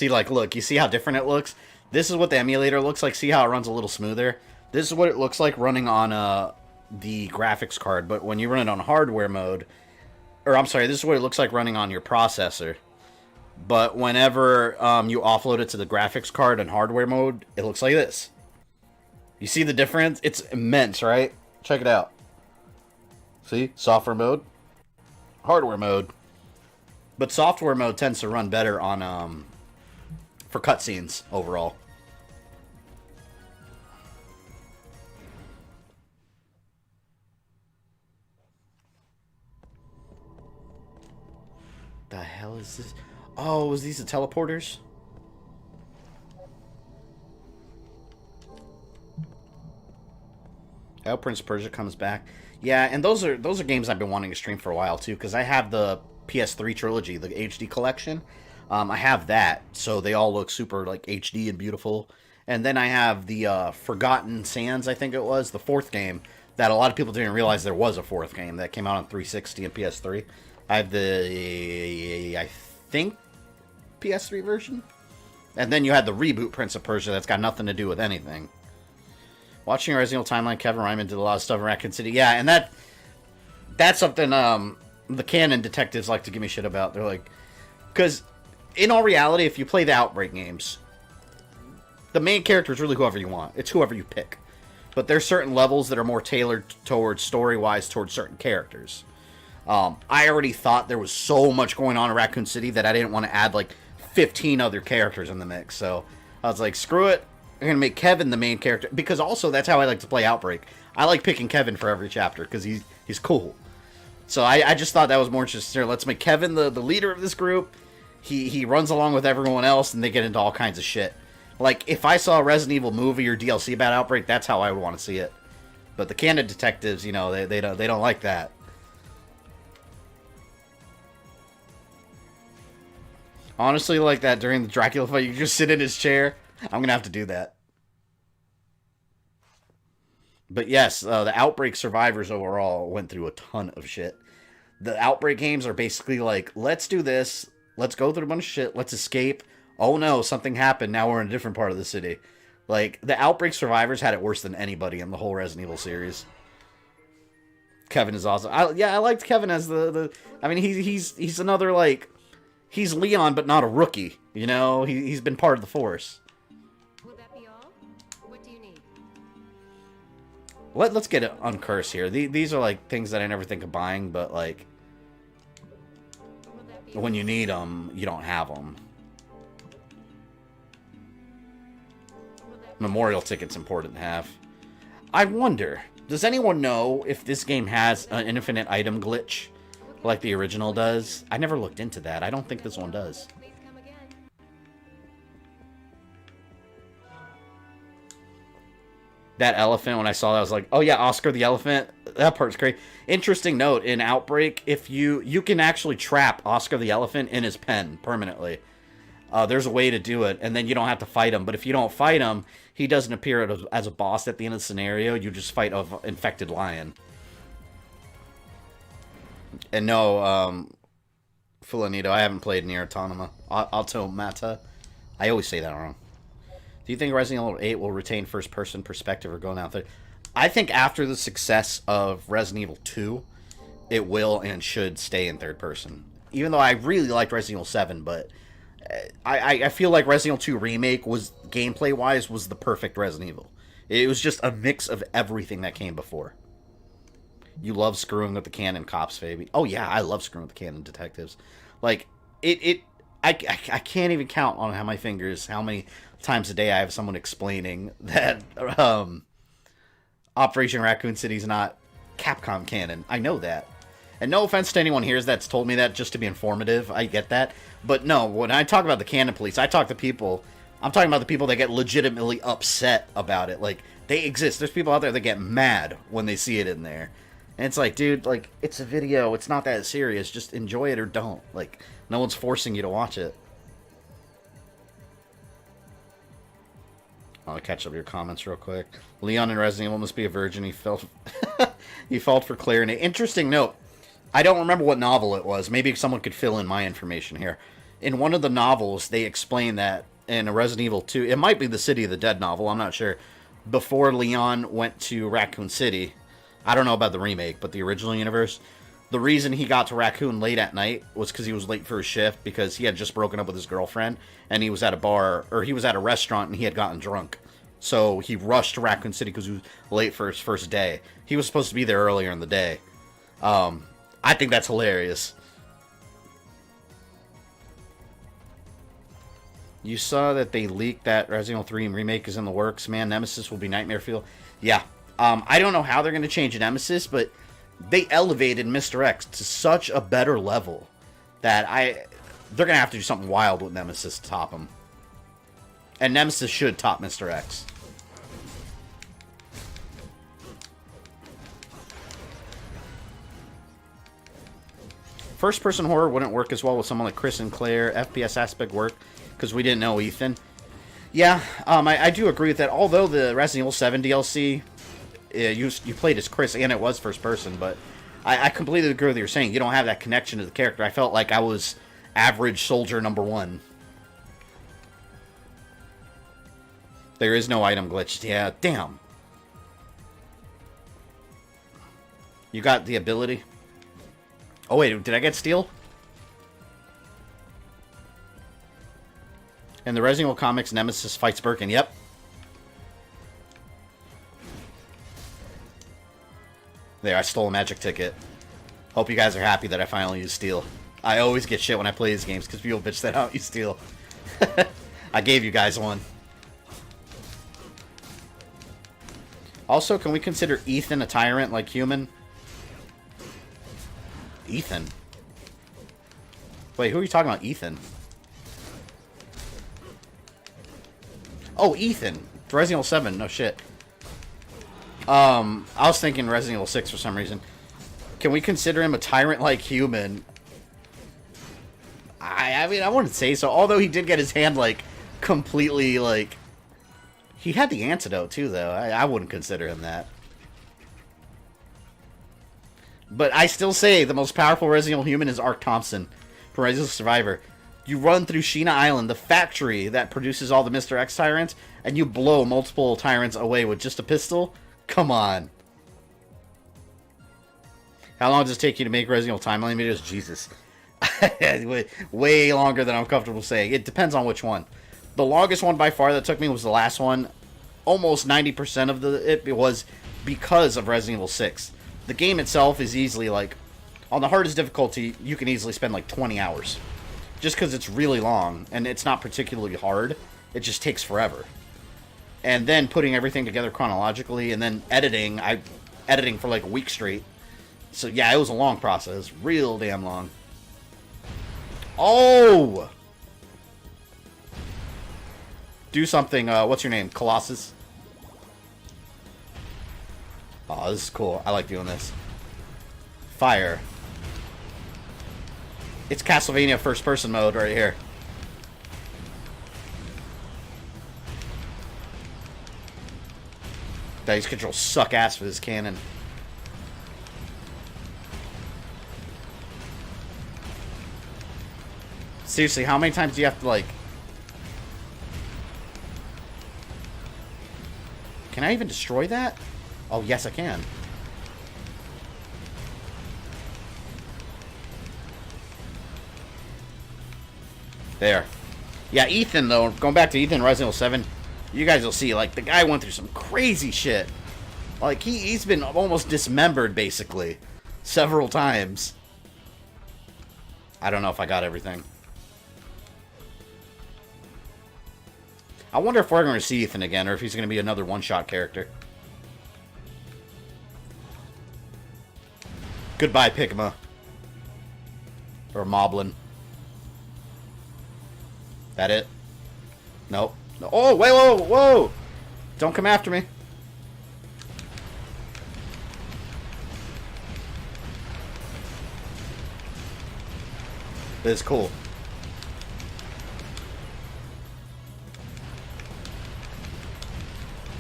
See, like, look, you see how different it looks? This is what the emulator looks like. See how it runs a little smoother? This is what it looks like running on the graphics card, but when you run it on hardware mode, or I'm sorry, this is what it looks like running on your processor. But whenever you offload it to the graphics card in hardware mode, it looks like this. You see the difference? It's immense, right? Check it out. See? Software mode. Hardware mode. But software mode tends to run better on for cutscenes overall. The hell is this? Oh, is these the teleporters? Oh, Prince of Persia comes back. Yeah, and those are games I've been wanting to stream for a while too, because I have the PS3 trilogy, the HD collection. I have that, so they all look super like HD and beautiful. And then I have the Forgotten Sands, I think it was, the fourth game that a lot of people didn't realize there was a fourth game that came out on 360 and PS3. I have the, I think, PS3 version. And then you had the reboot Prince of Persia that's got nothing to do with anything. Watching Resident Evil Timeline, Kevin Ryman did a lot of stuff in Raccoon City. Yeah, and that's something the canon detectives like to give me shit about. They're like, because in all reality, if you play the Outbreak games, the main character is really whoever you want. It's whoever you pick. But there's certain levels that are more tailored towards story-wise towards certain characters. I already thought there was so much going on in Raccoon City that I didn't want to add like 15 other characters in the mix. So I was like, screw it. I'm going to make Kevin the main character. Because also, that's how I like to play Outbreak. I like picking Kevin for every chapter because he's cool. So I just thought that was more interesting. Let's make Kevin the leader of this group. He runs along with everyone else, and they get into all kinds of shit. Like, if I saw a Resident Evil movie or DLC about Outbreak, that's how I would want to see it. But the canon detectives, you know, they don't like that. Honestly, like that during the Dracula fight, you just sit in his chair. I'm gonna have to do that. But yes, the Outbreak survivors overall went through a ton of shit. The Outbreak games are basically like, let's do this, let's go through a bunch of shit, let's escape. Oh no, something happened, now we're in a different part of the city. Like, the Outbreak survivors had it worse than anybody in the whole Resident Evil series. Kevin is awesome. I liked Kevin as the I mean, he's another, like, he's Leon, but not a rookie. You know, he's been part of the Force. Will that be all? What do you need? Let's get it uncurse here. These are like things that I never think of buying, but like when you need them, you don't have them. Memorial ticket's important to have. I wonder, does anyone know if this game has an infinite item glitch like the original does? I never looked into that. I don't think this one does. That elephant, when I saw that, I was like, oh yeah, Oscar the elephant. That part's great. Interesting note, in Outbreak, if you can actually trap Oscar the elephant in his pen permanently. There's a way to do it, and then you don't have to fight him. But if you don't fight him, he doesn't appear as a boss at the end of the scenario. You just fight an infected lion. And no, Fulanito, I haven't played Nier Automata. I always say that wrong. Do you think Resident Evil 8 will retain first-person perspective or going out there? I think after the success of Resident Evil 2, it will and should stay in third person. Even though I really liked Resident Evil 7, but I feel like Resident Evil 2 Remake was, gameplay-wise, was the perfect Resident Evil. It was just a mix of everything that came before. You love screwing with the canon cops, baby. Oh yeah, I love screwing with the canon detectives. Like, I can't even count on how many times a day I have someone explaining that Operation Raccoon City is not Capcom canon. I know that. And no offense to anyone here that's told me that just to be informative. I get that. But no, when I talk about the canon police, I talk to people. I'm talking about the people that get legitimately upset about it. Like, they exist. There's people out there that get mad when they see it in there. And it's like, dude, like, it's a video. It's not that serious. Just enjoy it or don't. Like, no one's forcing you to watch it. I'll catch up your comments real quick. Leon in Resident Evil must be a virgin. He felt for Claire. And an interesting note. I don't remember what novel it was. Maybe someone could fill in my information here. in one of the novels, they explain that in a Resident Evil 2, it might be the City of the Dead novel, I'm not sure, before Leon went to Raccoon City, I don't know about the remake, but the original universe, the reason he got to Raccoon late at night was because he was late for his shift, because he had just broken up with his girlfriend, and he was at a bar, or he was at a restaurant, and he had gotten drunk. So he rushed to Raccoon City because he was late for his first day. He was supposed to be there earlier in the day. I think that's hilarious. You saw that they leaked that Resident Evil 3 remake is in the works. Man, Nemesis will be Nightmare Fuel. Yeah. I don't know how they're going to change Nemesis, but they elevated Mr. X to such a better level that they're going to have to do something wild with Nemesis to top him. And Nemesis should top Mr. X. First-person horror wouldn't work as well with someone like Chris and Claire. FPS aspect work because we didn't know Ethan. Yeah, I do agree with that. Although the Resident Evil 7 DLC, you played as Chris and it was first-person, but I completely agree with what you're saying. You don't have that connection to the character. I felt like I was average soldier number 1. There is no item glitch. Yeah, damn. You got the ability. Oh, wait, did I get steel? In the Resident Evil comics, Nemesis fights Birkin. Yep. There, I stole a magic ticket. Hope you guys are happy that I finally used steel. I always get shit when I play these games because people bitch that I don't use steel. I gave you guys one. Also, can we consider Ethan a tyrant like human? Ethan? Wait, who are you talking about, Ethan? Oh, Ethan. Resident Evil 7, no shit. I was thinking Resident Evil 6 for some reason. Can we consider him a tyrant like human? I mean, I wouldn't say so. Although he did get his hand, like, completely, like... He had the antidote, too, though. I wouldn't consider him that. But I still say the most powerful Resident Evil human is Ark Thompson from Resident Evil Survivor. You run through Sheena Island, the factory that produces all the Mr. X tyrants, and you blow multiple tyrants away with just a pistol? Come on. How long does it take you to make Resident Evil timeline videos? Jesus. Way longer than I'm comfortable saying. It depends on which one. The longest one by far that took me was the last one. Almost 90% of it was because of Resident Evil 6. The game itself is easily, like, on the hardest difficulty, you can easily spend, like, 20 hours. Just because it's really long, and it's not particularly hard. It just takes forever. And then putting everything together chronologically, and then editing. Editing for, like, a week straight. So, yeah, it was a long process. Real damn long. Oh! Do something, what's your name? Colossus? Oh, this is cool. I like doing this. Fire. It's Castlevania first-person mode right here. These controls suck ass for this cannon. Seriously, how many times do you have to, like... Can I even destroy that? Oh, yes, I can. There. Yeah, Ethan, though, going back to Ethan Resident Evil 7, you guys will see, like, the guy went through some crazy shit. Like, he's been almost dismembered, basically, several times. I don't know if I got everything. I wonder if we're going to see Ethan again, or if he's going to be another one-shot character. Goodbye, Pigma. Or Moblin. That it? Nope. No. Oh, wait, whoa, whoa! Don't come after me. This is cool.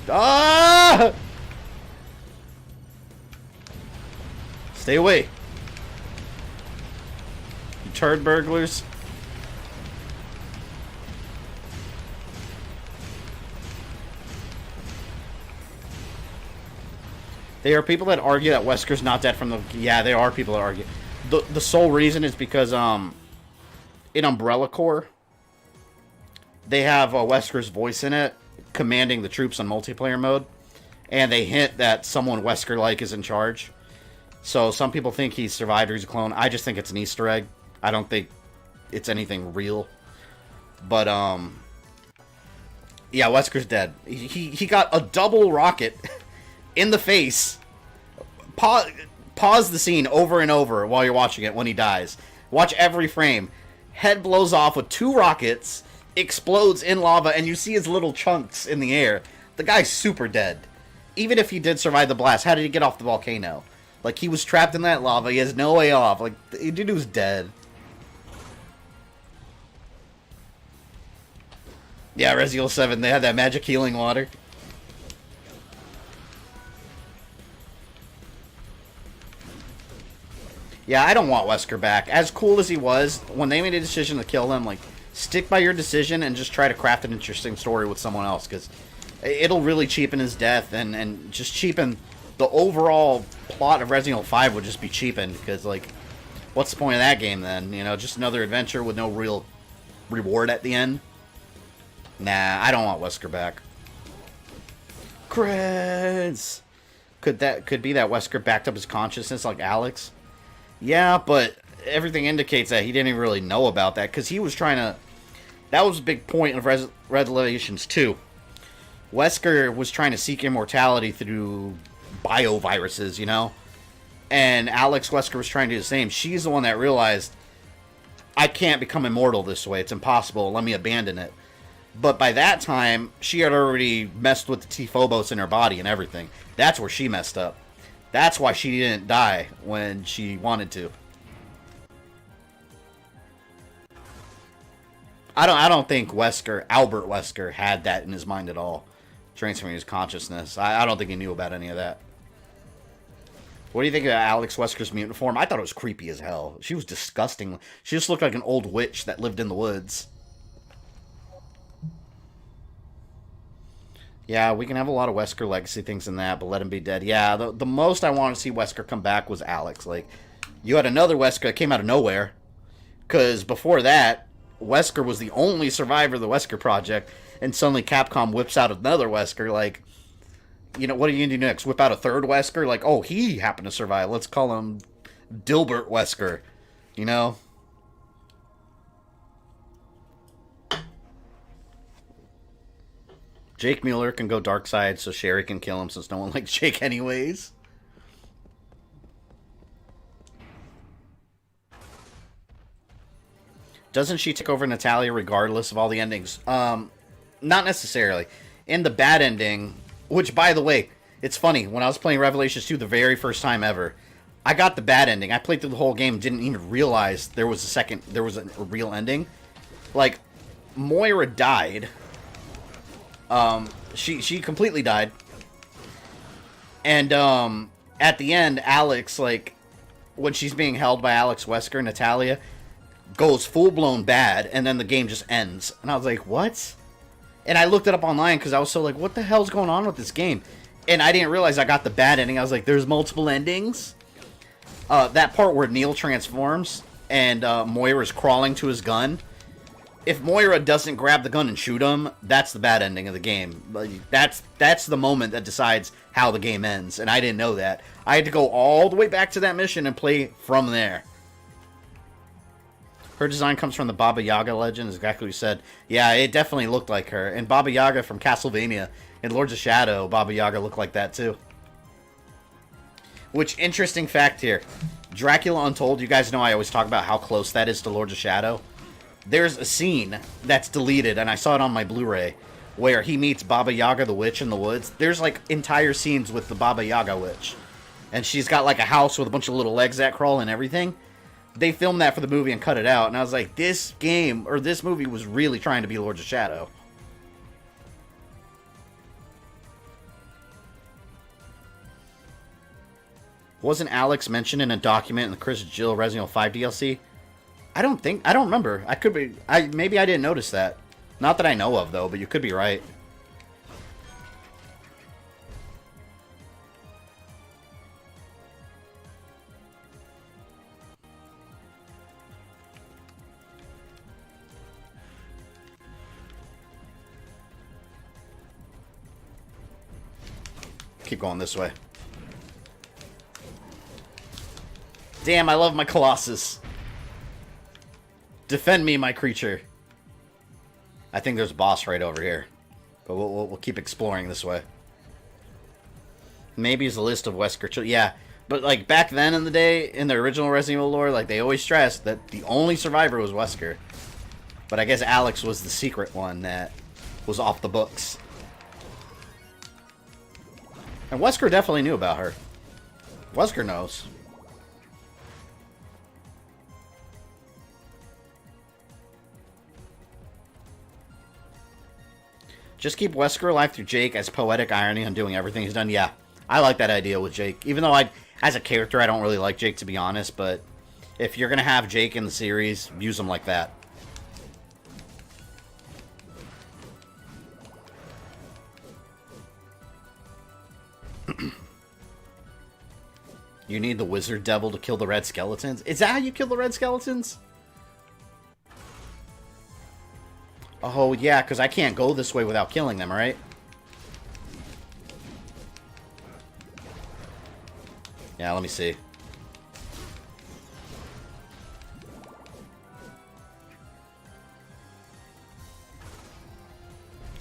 Ah! Stay away. You turd burglars. There are people that argue that Wesker's not dead from the... Yeah, there are people that argue. The sole reason is because in Umbrella Corps, they have Wesker's voice in it, commanding the troops on multiplayer mode, and they hint that someone Wesker-like is in charge. So some people think he's survived or he's a clone. I just think it's an Easter egg. I don't think it's anything real. But, yeah, Wesker's dead. He got a double rocket in the face. Pause the scene over and over while you're watching it when he dies. Watch every frame. Head blows off with 2 rockets, explodes in lava, and you see his little chunks in the air. The guy's super dead. Even if he did survive the blast, how did he get off the volcano? Like, he was trapped in that lava. He has no way off. Like, the dude was dead. Yeah, Resident Evil 7, they had that magic healing water. Yeah, I don't want Wesker back. As cool as he was, when they made a decision to kill him, like, stick by your decision and just try to craft an interesting story with someone else, because it'll really cheapen his death, and just cheapen the overall plot of Resident Evil 5 would just be cheapened, because, like, what's the point of that game then? You know, just another adventure with no real reward at the end? Nah, I don't want Wesker back. Creds! Could be that Wesker backed up his consciousness like Alex? Yeah, but everything indicates that he didn't even really know about that, because he was trying to... That was a big point of Revelations 2. Wesker was trying to seek immortality through bioviruses, you know? And Alex Wesker was trying to do the same. She's the one that realized, I can't become immortal this way. It's impossible. Let me abandon it. But by that time, she had already messed with the T-Phobos in her body and everything. That's where she messed up. That's why she didn't die when she wanted to. I don't think Albert Wesker, had that in his mind at all. Transferring his consciousness. I don't think he knew about any of that. What do you think of Alex Wesker's mutant form? I thought it was creepy as hell. She was disgusting. She just looked like an old witch that lived in the woods. Yeah, we can have a lot of Wesker legacy things in that, but let him be dead. Yeah, the most I wanted to see Wesker come back was Alex. Like, you had another Wesker that came out of nowhere. Because before that, Wesker was the only survivor of the Wesker project, and suddenly Capcom whips out another Wesker. Like, you know, what are you going to do next? Whip out a third Wesker? Like, oh, he happened to survive. Let's call him Dilbert Wesker. You know? Jake Mueller can go dark side so Sherry can kill him since no one likes Jake anyways. Doesn't she take over Natalia regardless of all the endings? Not necessarily. In the bad ending, which, by the way, it's funny. When I was playing Revelations 2 the very first time ever, I got the bad ending. I played through the whole game, didn't even realize there was a real ending. Like, Moira died. She completely died. And, at the end, Alex, like, when she's being held by Alex Wesker, Natalia goes full-blown bad, and then the game just ends. And I was like, what? And I looked it up online, because I was so like, what the hell's going on with this game? And I didn't realize I got the bad ending. I was like, there's multiple endings? That part where Neil transforms, and, Moira's crawling to his gun. If Moira doesn't grab the gun and shoot him, that's the bad ending of the game. That's the moment that decides how the game ends, and I didn't know that. I had to go all the way back to that mission and play from there. Her design comes from the Baba Yaga legend, is exactly what you said. Yeah, it definitely looked like her. And Baba Yaga from Castlevania and Lords of Shadow, Baba Yaga looked like that too. Which, interesting fact here. Dracula Untold, you guys know I always talk about how close that is to Lords of Shadow. There's a scene that's deleted, and I saw it on my Blu-ray, where he meets Baba Yaga the witch in the woods. There's, like, entire scenes with the Baba Yaga witch. And she's got, like, a house with a bunch of little legs that crawl and everything. They filmed that for the movie and cut it out, and I was like, this game, or this movie was really trying to be Lords of Shadow. Wasn't Alex mentioned in a document in the Chris Jill Resident Evil 5 DLC? I don't remember. I could be, maybe I didn't notice that. Not that I know of, though, but you could be right. keep going this way. Damn, I love my Colossus. Defend me, my creature. I think there's a boss right over here. But we'll keep exploring this way. Maybe it's a list of Wesker. Yeah, but like back then in the day, in the original Resident Evil lore, like they always stressed that the only survivor was Wesker. But I guess Alex was the secret one that was off the books. And Wesker definitely knew about her. Wesker knows. Just keep Wesker alive through Jake as poetic irony on doing everything he's done. Yeah, I like that idea with Jake. Even though as a character, I don't really like Jake, to be honest. But if you're going to have Jake in the series, use him like that. You need the Wizard Devil to kill the red skeletons? Is that how you kill the red skeletons? Oh, yeah, because I can't go this way without killing them, right? Yeah, let me see.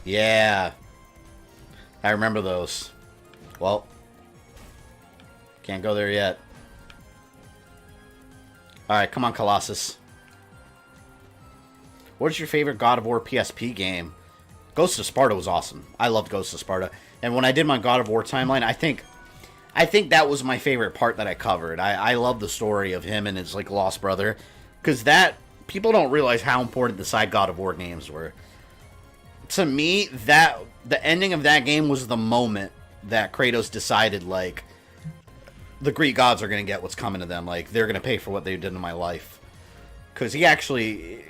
Yeah. I remember those. Well, can't go there yet. Alright, come on, Colossus. What's your favorite God of War PSP game? Ghost of Sparta was awesome. I loved Ghost of Sparta. And when I did my God of War timeline, I think that was my favorite part that I covered. I love the story of him and his like lost brother. Because that, people don't realize how important the side God of War games were. To me, the ending of that game was the moment that Kratos decided, like, the Greek gods are going to get what's coming to them. Like, they're going to pay for what they did in my life. Because he actually...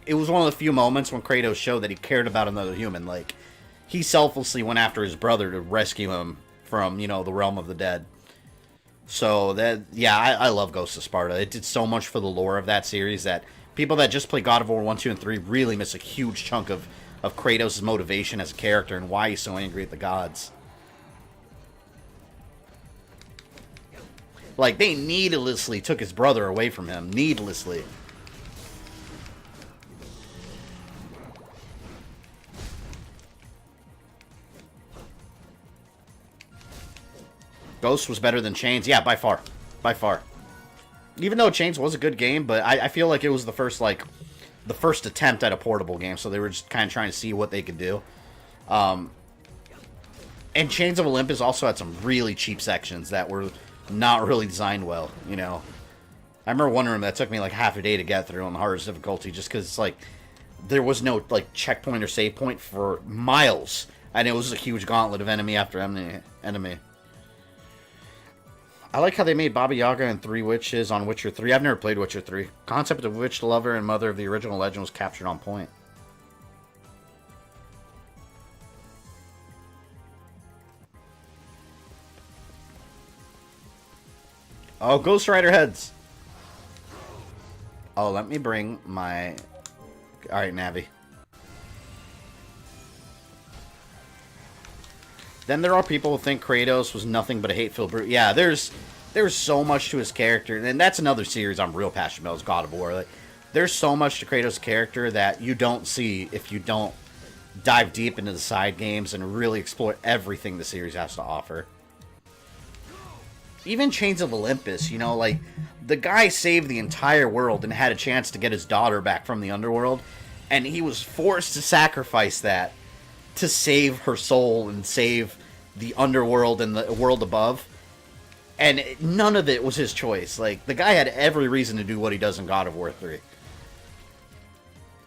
It was one of the few moments when Kratos showed that he cared about another human. Like, he selflessly went after his brother to rescue him from, you know, the realm of the dead. So, that, yeah, I love Ghost of Sparta. It did so much for the lore of that series that people that just play God of War 1, 2, and 3 really miss a huge chunk of Kratos' motivation as a character and why he's so angry at the gods. Like, they needlessly took his brother away from him. Needlessly. Ghost was better than Chains. Yeah, by far. By far. Even though Chains was a good game, but I feel like it was the first, like, the first attempt at a portable game, so they were just kind of trying to see what they could do. And Chains of Olympus also had some really cheap sections that were not really designed well, you know. I remember one room that took me like half a day to get through on the hardest difficulty just because, like, there was no, like, checkpoint or save point for miles. And it was a huge gauntlet of enemy after enemy. I like how they made Baba Yaga and Three Witches on Witcher 3. I've never played Witcher 3. Concept of witch lover and mother of the original legend was captured on point. Oh, Ghost Rider heads. Oh, let me bring my... Alright, Navi. Then there are people who think Kratos was nothing but a hate-filled brute. Yeah, there's so much to his character. And that's another series I'm real passionate about, is God of War. Like, there's so much to Kratos' character that you don't see if you don't dive deep into the side games and really explore everything the series has to offer. Even Chains of Olympus, you know, like, the guy saved the entire world and had a chance to get his daughter back from the underworld, and he was forced to sacrifice that to save her soul and save the underworld and the world above. And none of it was his choice. Like, the guy had every reason to do what he does in God of War 3.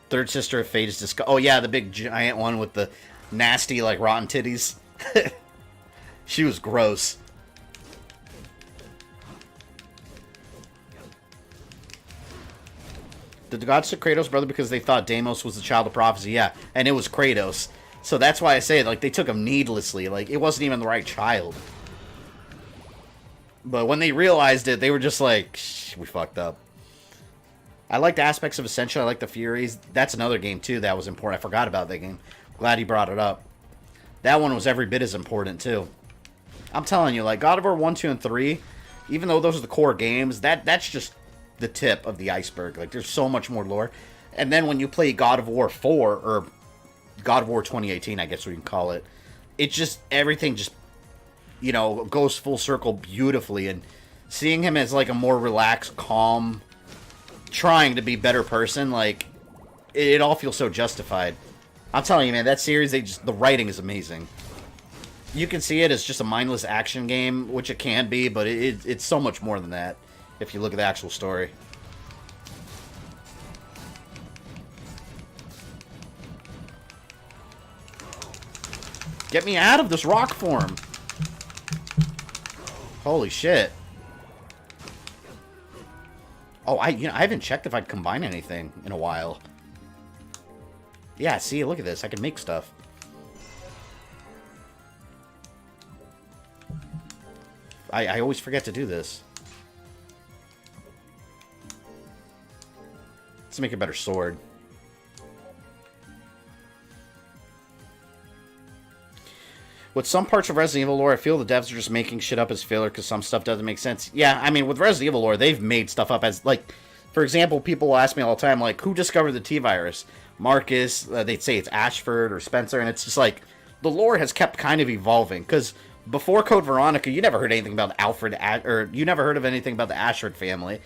Third Sister of Fate is discussed. Oh, yeah, the big giant one with the nasty, like, rotten titties. She was gross. Did the gods took Kratos' brother because they thought Deimos was the child of prophecy? Yeah, and it was Kratos. So that's why I say, like, they took him needlessly. Like, it wasn't even the right child. But when they realized it, they were just like, shh, we fucked up. I liked aspects of Ascension. I liked the Furies. That's another game, too, that was important. I forgot about that game. Glad he brought it up. That one was every bit as important, too. I'm telling you, like, God of War 1, 2, and 3, even though those are the core games, that's just the tip of the iceberg. Like, there's so much more lore. And then when you play God of War 4, or God of War 2018, I guess we can call it, it's just, everything just, you know, goes full circle beautifully. And seeing him as, like, a more relaxed, calm, trying to be better person, like, it all feels so justified. I'm telling you, man, that series, the writing is amazing. You can see it as just a mindless action game, which it can be, but it's so much more than that, if you look at the actual story. Get me out of this rock form! Holy shit. Oh, I haven't checked if I'd combine anything in a while. Yeah, see, look at this. I can make stuff. I always forget to do this. Let's make a better sword. With some parts of Resident Evil lore, I feel the devs are just making shit up as filler because some stuff doesn't make sense. Yeah, I mean, with Resident Evil lore, they've made stuff up as, like, for example, people will ask me all the time, like, who discovered the T-Virus? Marcus, they'd say it's Ashford or Spencer, and it's just like, the lore has kept kind of evolving, because before Code Veronica, you never heard anything about Alfred, or you never heard of anything about the Ashford family,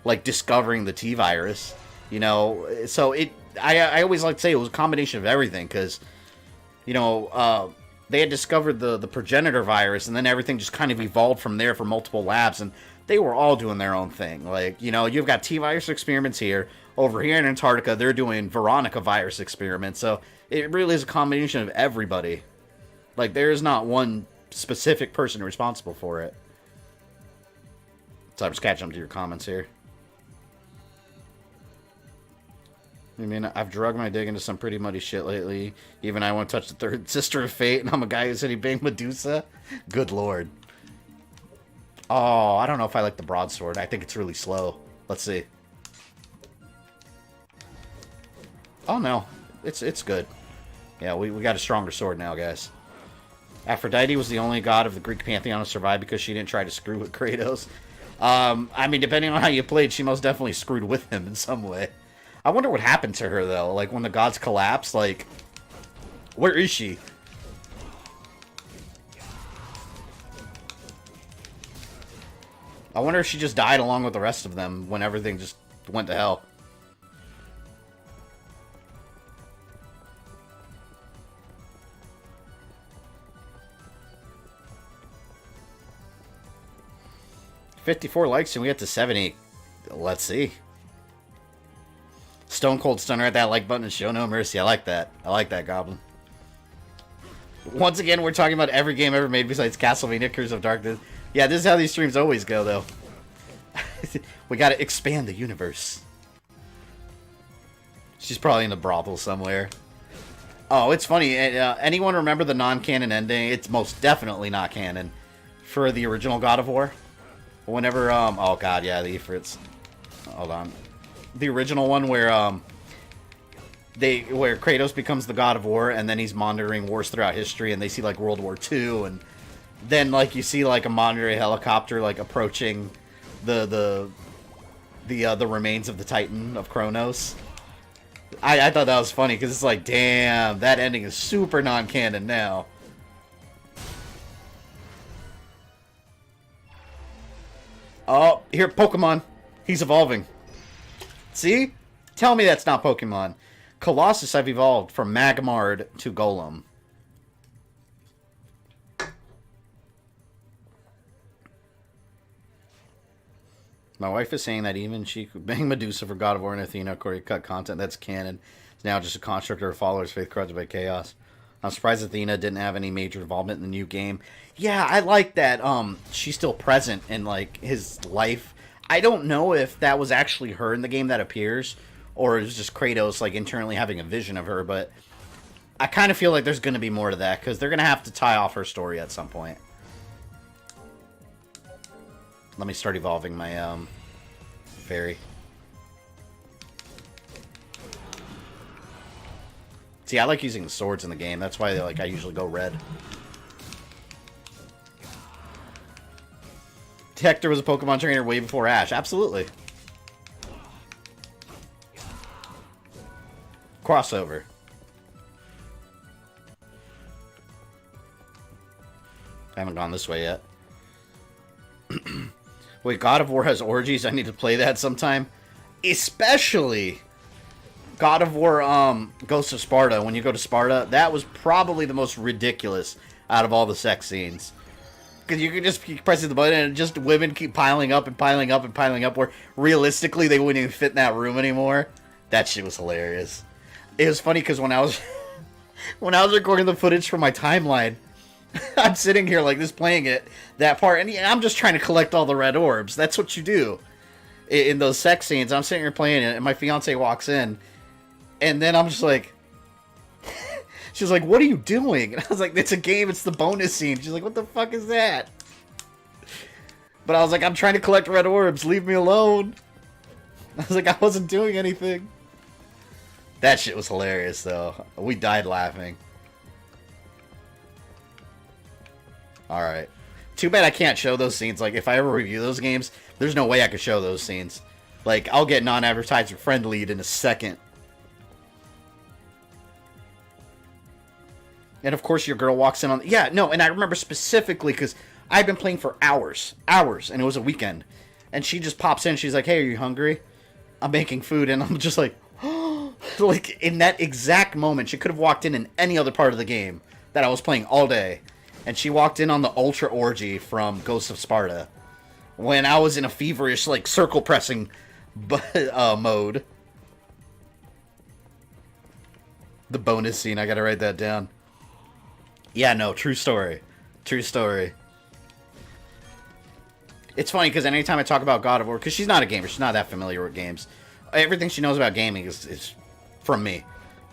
like, discovering the T-Virus, you know, so I always like to say it was a combination of everything, because, you know, they had discovered the progenitor virus, and then everything just kind of evolved from there for multiple labs, and they were all doing their own thing. Like, you know, you've got T-virus experiments here. Over here in Antarctica, they're doing Veronica virus experiments. So it really is a combination of everybody. Like, there is not one specific person responsible for it. So I'm just catching up to your comments here. I mean, I've drugged my dig into some pretty muddy shit lately. Even I want to touch the third sister of fate, and I'm a guy who said he banged Medusa. Good lord. Oh, I don't know if I like the broadsword. I think it's really slow. Let's see. Oh, no. It's good. Yeah, we got a stronger sword now, guys. Aphrodite was the only god of the Greek pantheon to survive because she didn't try to screw with Kratos. I mean, depending on how you played, she most definitely screwed with him in some way. I wonder what happened to her, though. Like, when the gods collapsed, like, where is she? I wonder if she just died along with the rest of them when everything just went to hell. $54 likes and we get to 70. Let's see. Stone Cold Stunner at that like button and show no mercy. I like that. I like that, Goblin. Once again, we're talking about every game ever made besides Castlevania Curse of Darkness. Yeah, this is how these streams always go, though. We gotta expand the universe. She's probably in a brothel somewhere. Oh, it's funny. Anyone remember the non-canon ending? It's most definitely not canon for the original God of War. Whenever, oh god, yeah, the Ifrits. Hold on. The original one where, where Kratos becomes the God of War, and then he's monitoring wars throughout history, and they see, like, World War II, and then, like, you see, like, a monitoring helicopter, like, approaching the remains of the Titan of Kronos. I thought that was funny, because it's like, damn, that ending is super non-canon now. Oh, here, Pokemon. He's evolving. See? Tell me that's not Pokemon. Colossus I've evolved from Magmar to Golem. My wife is saying that even she could bang Medusa for God of War and Athena, Corey cut content that's canon. It's now just a construct of followers, faith corrupted by chaos. I'm surprised Athena didn't have any major involvement in the new game. Yeah, I like that she's still present in, like, his life. I don't know if that was actually her in the game that appears, or it was just Kratos, like, internally having a vision of her, but I kind of feel like there's going to be more to that, because they're going to have to tie off her story at some point. Let me start evolving my, fairy. See, I like using swords in the game. That's why, like, I usually go red. Hector was a Pokemon trainer way before Ash. Absolutely. Crossover. I haven't gone this way yet. Wait, God of War has orgies? I need to play that sometime. Especially God of War Ghost of Sparta. When you go to Sparta, that was probably the most ridiculous out of all the sex scenes. Because you could just keep pressing the button and just women keep piling up and piling up and piling up, where realistically they wouldn't even fit in that room anymore. That shit was hilarious. It was funny because when I was recording the footage for my timeline, I'm sitting here like this playing it, that part, and I'm just trying to collect all the red orbs. That's what you do in those sex scenes. I'm sitting here playing it, and my fiance walks in, and then I'm just like, she's like, "What are you doing?" And I was like, "It's a game. It's the bonus scene." She's like, "What the fuck is that?" But I was like, "I'm trying to collect red orbs. Leave me alone." I was like, "I wasn't doing anything." That shit was hilarious, though. We died laughing. Alright. Too bad I can't show those scenes. Like, if I ever review those games, there's no way I could show those scenes. Like, I'll get non-advertiser friendly in a second. And of course your girl walks in on... Yeah, no, and I remember specifically because I've been playing for hours. Hours, and it was a weekend. And she just pops in, she's like, "Hey, are you hungry?" I'm making food, and I'm just like... Like, in that exact moment, she could have walked in any other part of the game that I was playing all day. And she walked in on the Ultra Orgy from Ghost of Sparta. When I was in a feverish, like, circle pressing mode. The bonus scene, I gotta write that down. Yeah, no, true story. True story. It's funny, because anytime I talk about God of War, because she's not a gamer, she's not that familiar with games. Everything she knows about gaming is from me.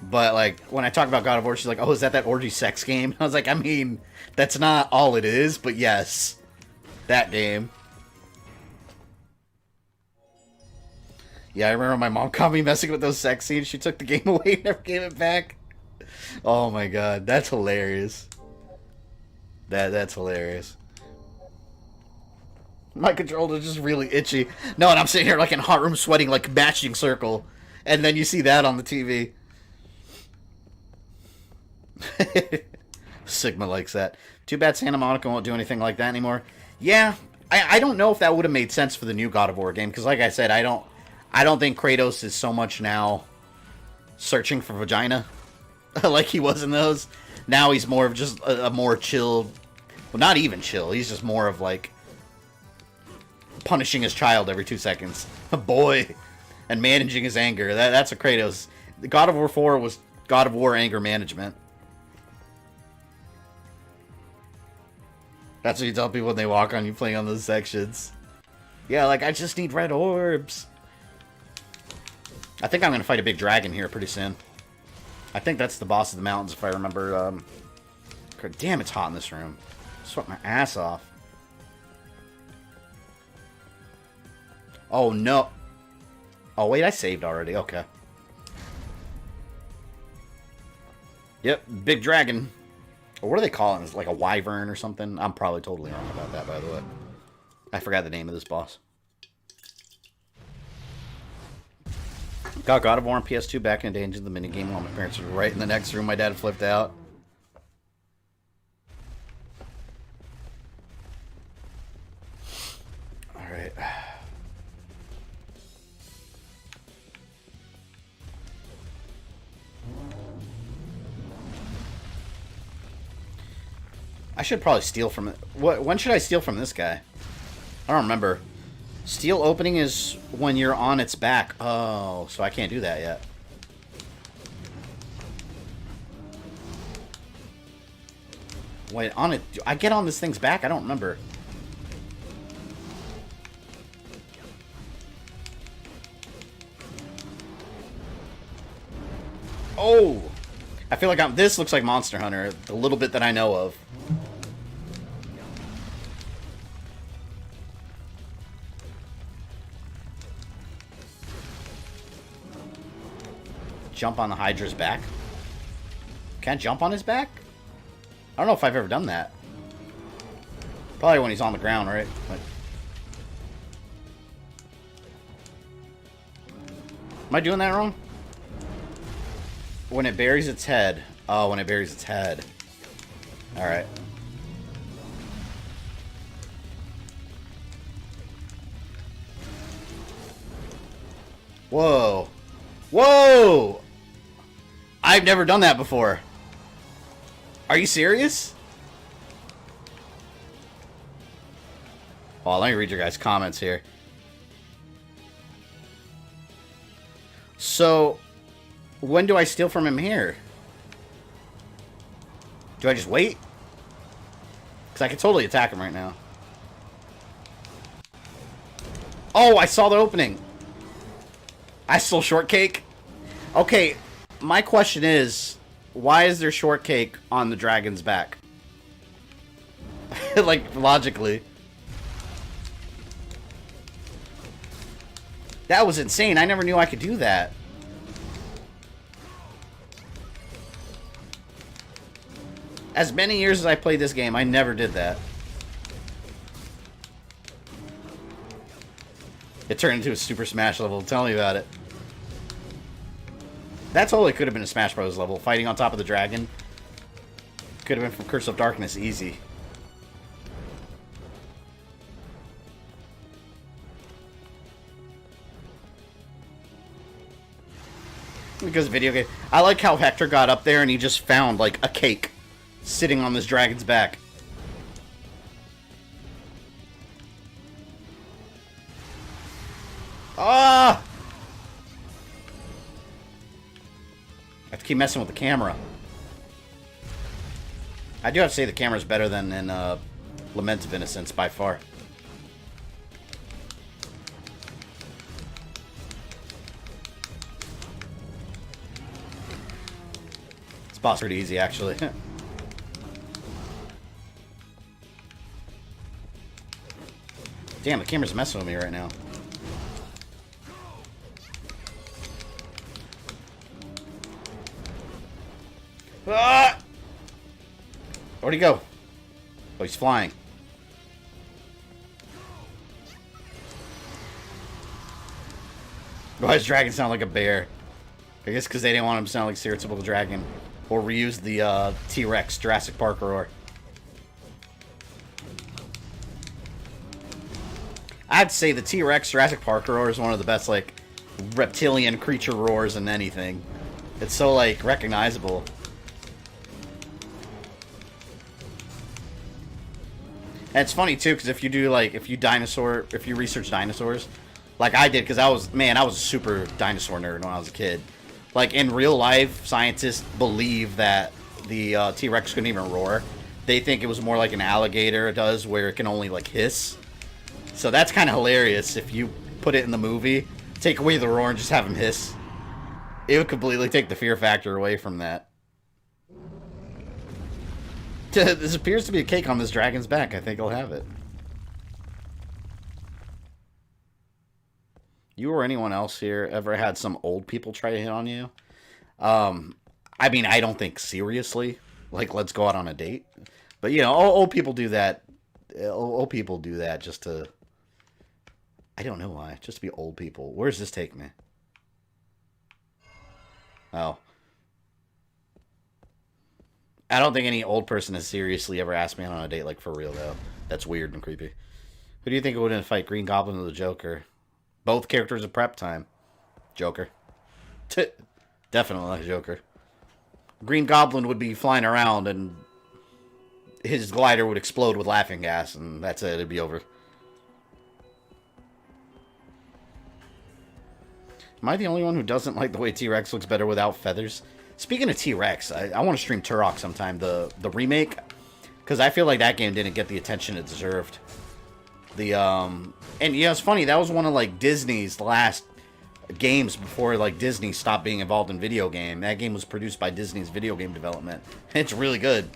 But, like, when I talk about God of War, she's like, "Oh, is that orgy sex game?" I was like, I mean, that's not all it is, but yes. That game. Yeah, I remember my mom caught me messing with those sex scenes. She took the game away and never gave it back. Oh my god, that's hilarious. That's hilarious. My controller's just really itchy. No, and I'm sitting here like in a hot room sweating like matching circle. And then you see that on the TV. Sigma likes that. Too bad Santa Monica won't do anything like that anymore. Yeah, I don't know if that would have made sense for the new God of War game, because like I said, I don't think Kratos is so much now searching for vagina like he was in those. Now he's more of just a more chilled, well, not even chill, he's just more of like punishing his child every 2 seconds. Boy. And managing his anger. That's a Kratos. God of War 4 was God of War anger management. That's what you tell people when they walk on you playing on those sections. Yeah, like, I just need red orbs. I think I'm going to fight a big dragon here pretty soon. I think that's the boss of the mountains, if I remember. Damn, it's hot in this room. Sweat my ass off. Oh, no. Oh, wait, I saved already. Okay. Yep, big dragon. Or what do they call it? It's like a wyvern or something? I'm probably totally wrong about that, by the way. I forgot the name of this boss. Got God of War on PS2 back in the day into the minigame while my parents were right in the next room. My dad flipped out. Alright. I should probably steal from it. When should I steal from this guy? I don't remember. Steal opening is when you're on its back. Oh, so I can't do that yet. Wait, on it. Do I get on this thing's back? I don't remember. Oh! I feel like this looks like Monster Hunter, the little bit that I know of. Jump on the Hydra's back? Can't jump on his back? I don't know if I've ever done that. Probably when he's on the ground, right? But Am I doing that wrong? When it buries its head. Oh, when it buries its head. Alright. Whoa. Whoa! I've never done that before. Are you serious? Oh, let me read your guys' comments here. So, when do I steal from him here? Do I just wait? Because I could totally attack him right now. Oh, I saw the opening. I stole shortcake. Okay, my question is, why is there shortcake on the dragon's back? Like, logically. That was insane. I never knew I could do that. As many years as I played this game, I never did that. It turned into a Super Smash level. Tell me about it. That totally could have been a Smash Bros. Level. Fighting on top of the dragon. Could have been from Curse of Darkness. Easy. Because video game. I like how Hector got up there and he just found, like, a cake sitting on this dragon's back. Ah! I have to keep messing with the camera. I do have to say the camera's better than in Lament of Innocence by far. This boss is pretty easy, actually. Damn, the camera's messing with me right now. Ah! Where'd he go? Oh, he's flying. Why does dragon sound like a bear? I guess because they didn't want him to sound like stereotypical dragon. Or reuse the T-Rex Jurassic Park roar. I'd say the T-Rex Jurassic Park roar is one of the best, like, reptilian creature roars in anything. It's so, like, recognizable. And it's funny, too, because if you do, like, if you research dinosaurs, like I did, because I was a super dinosaur nerd when I was a kid. Like, in real life, scientists believe that the T-Rex couldn't even roar. They think it was more like an alligator does, where it can only, like, hiss. So that's kind of hilarious if you put it in the movie, take away the roar and just have him hiss. It would completely take the fear factor away from that. This appears to be a cake on this dragon's back. I think I'll have it. You or anyone else here ever had some old people try to hit on you? I mean, I don't think seriously. Like, let's go out on a date. But, you know, old people do that. Old people do that just to... I don't know why. Just to be old people. Where does this take me? Oh. I don't think any old person has seriously ever asked me out on a date, like, for real, though. That's weird and creepy. Who do you think would win a fight, Green Goblin or the Joker? Both characters at prep time. Joker. Definitely Joker. Green Goblin would be flying around and his glider would explode with laughing gas, and that's it. It'd be over. Am I the only one who doesn't like the way T-Rex looks better without feathers? Speaking of T-Rex, I want to stream Turok sometime, the remake, because I feel like that game didn't get the attention it deserved. And yeah, it's funny, that was one of, like, Disney's last games before, like, Disney stopped being involved in video game. That game was produced by Disney's video game development. It's really good.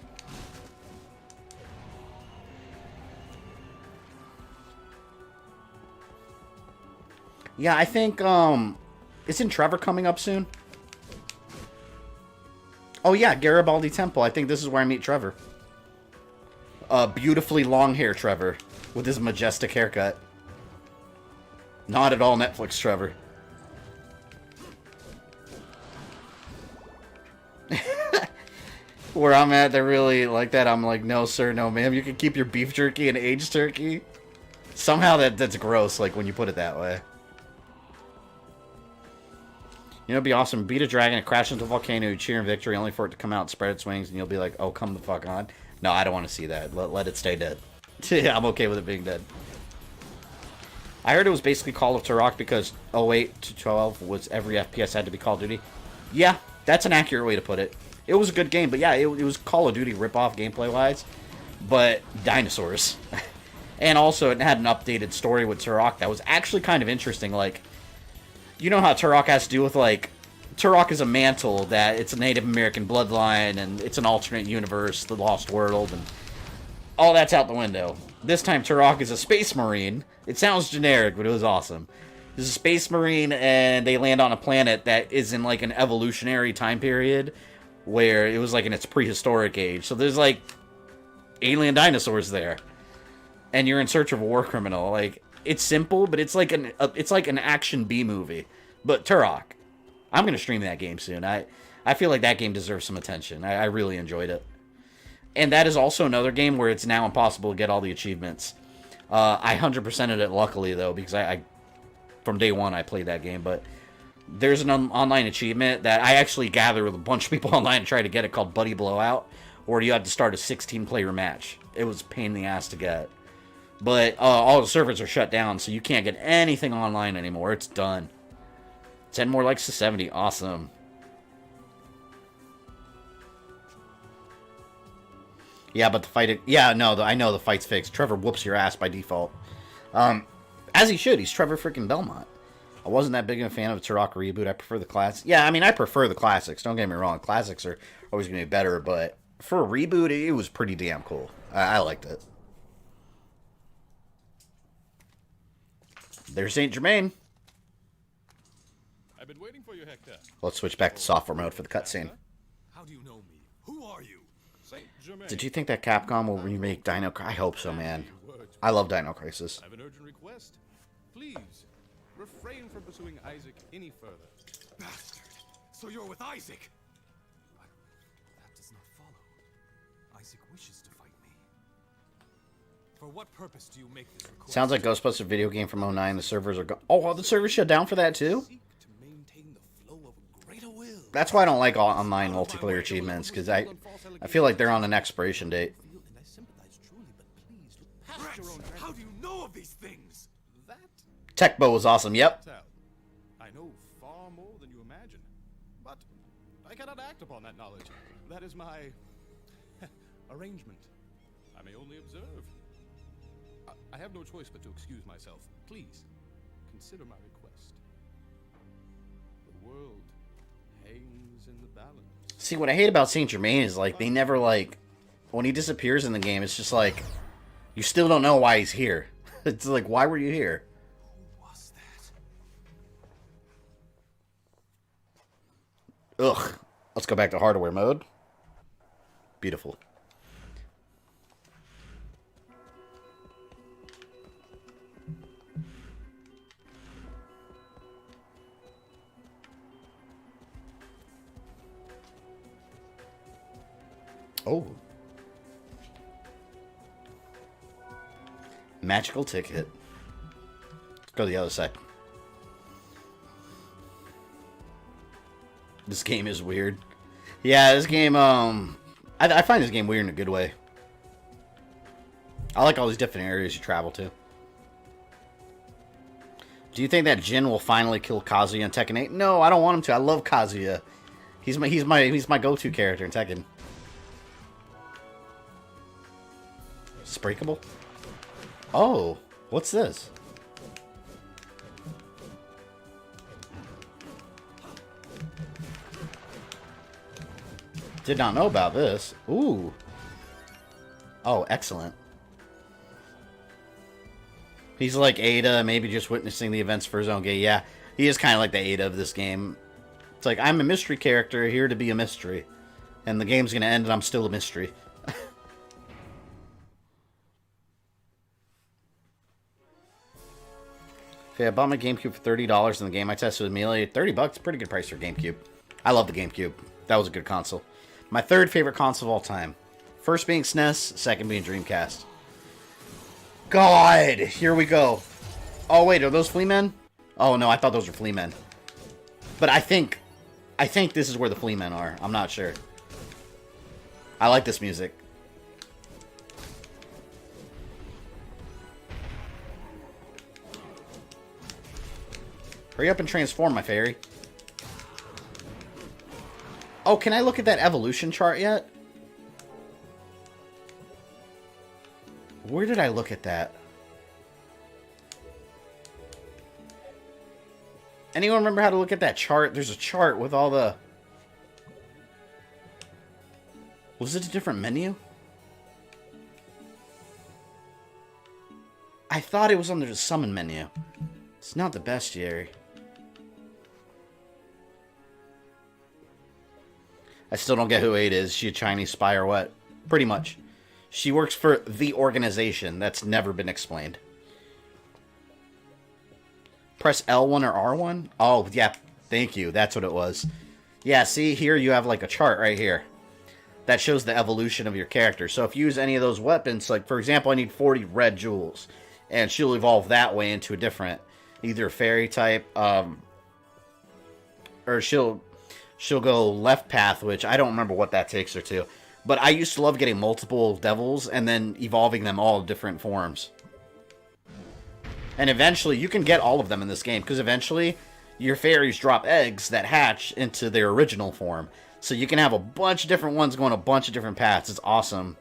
Yeah, I think, isn't Trevor coming up soon? Oh yeah, Garibaldi Temple. I think this is where I meet Trevor. Beautifully long hair Trevor. With his majestic haircut. Not at all Netflix Trevor. Where I'm at, they're really like that. I'm like, no, sir, no, ma'am. You can keep your beef jerky and aged turkey. Somehow that's gross, like, when you put it that way. You know, it'd be awesome. Beat a dragon and crash into a volcano, you cheer in victory, only for it to come out and spread its wings, and you'll be like, oh, come the fuck on. No, I don't want to see that. Let it stay dead. Yeah, I'm okay with it being dead. I heard it was basically Call of Turok because 08 to 12 was every FPS had to be Call of Duty. Yeah, that's an accurate way to put it. It was a good game, but yeah, it was Call of Duty ripoff gameplay-wise, but dinosaurs. And also, it had an updated story with Turok that was actually kind of interesting. Like, you know how Turok has to do with, like, Turok is a mantle that it's a Native American bloodline, and it's an alternate universe, the Lost World, and all that's out the window. This time, Turok is a space marine. It sounds generic, but it was awesome. He's a space marine, and they land on a planet that is in, like, an evolutionary time period, where it was, like, in its prehistoric age. So there's, like, alien dinosaurs there. And you're in search of a war criminal. Like, it's simple, but it's like an action B movie. But Turok. I'm going to stream that game soon. I feel like that game deserves some attention. I really enjoyed it. And that is also another game where it's now impossible to get all the achievements. I 100%ed it luckily, though, because I from day one I played that game. But there's an online achievement that I actually gathered with a bunch of people online and tried to get it, called Buddy Blowout, where you had to start a 16-player match. It was a pain in the ass to get. But all the servers are shut down, so you can't get anything online anymore. It's done. 10 more likes to 70. Awesome. Yeah, but the fight... Yeah, no, I know the fight's fixed. Trevor whoops your ass by default. As he should. He's Trevor freaking Belmont. I wasn't that big of a fan of the Turok reboot. I prefer the classics. Yeah, I mean, I prefer the classics. Don't get me wrong. Classics are always going to be better, but for a reboot, it was pretty damn cool. I liked it. There's Saint Germain. I've been waiting for you, Hector. Let's switch back to software mode for the cutscene. How do you know me? Who are you? Saint Germain. Did you think that Capcom will remake Dino Crisis? I hope so, man. I love Dino Crisis. I have an urgent request. Please, refrain from pursuing Isaac any further. Bastard! So you're with Isaac? But that does not follow. Isaac wishes to fight me. For what purpose do you make this request? Sounds like Ghostbuster video game from '09. The servers are oh, well, the servers shut down for that too? That's why I don't like online multiplayer achievements, because I feel like they're on an expiration date. How do you know of these things? That Techbo was awesome, yep. I know far more than you imagine, but I cannot act upon that knowledge. That is my arrangement. I may only observe. I have no choice but to excuse myself. Please, consider my request. The world hangs in the balance. See, what I hate about Saint Germain is, like, they never, like, when he disappears in the game, it's just like, you still don't know why he's here. It's like, why were you here? Who was that? Ugh. Let's go back to hardware mode. Beautiful. Oh. Magical ticket. Let's go to the other side. This game is weird. Yeah, this game, I find this game weird in a good way. I like all these different areas you travel to. Do you think that Jin will finally kill Kazuya in Tekken 8? No, I don't want him to. I love Kazuya. He's my go-to character in Tekken. Is this breakable? Oh, what's this? Did not know about this. Ooh. Oh, excellent. He's like Ada, maybe just witnessing the events for his own game. Yeah, he is kind of like the Ada of this game. It's like, I'm a mystery character here to be a mystery. And the game's going to end and I'm still a mystery. Okay, I bought my GameCube for $30 in the game I tested with Melee. $30 bucks, pretty good price for GameCube. I love the GameCube. That was a good console. My third favorite console of all time. First being SNES, second being Dreamcast. God, here we go. Oh wait, are those Freemen? Oh no, I thought those were Freemen. But I think this is where the Freemen are. I'm not sure. I like this music. Hurry up and transform, my fairy. Oh, can I look at that evolution chart yet? Where did I look at that? Anyone remember how to look at that chart? There's a chart with all the... Was it a different menu? I thought it was under the summon menu. It's not the best, Jerry. I still don't get who 8 is. Is she a Chinese spy or what? Pretty much. She works for the organization. That's never been explained. Press L1 or R1? Oh, yeah. Thank you. That's what it was. Yeah, see, here you have like a chart right here. That shows the evolution of your character. So if you use any of those weapons, like for example, I need 40 red jewels. And she'll evolve that way into a different, either fairy type, or she'll go left path, which I don't remember what that takes her to. But I used to love getting multiple devils and then evolving them all different forms. And eventually, you can get all of them in this game, because eventually, your fairies drop eggs that hatch into their original form. So you can have a bunch of different ones going a bunch of different paths. It's awesome.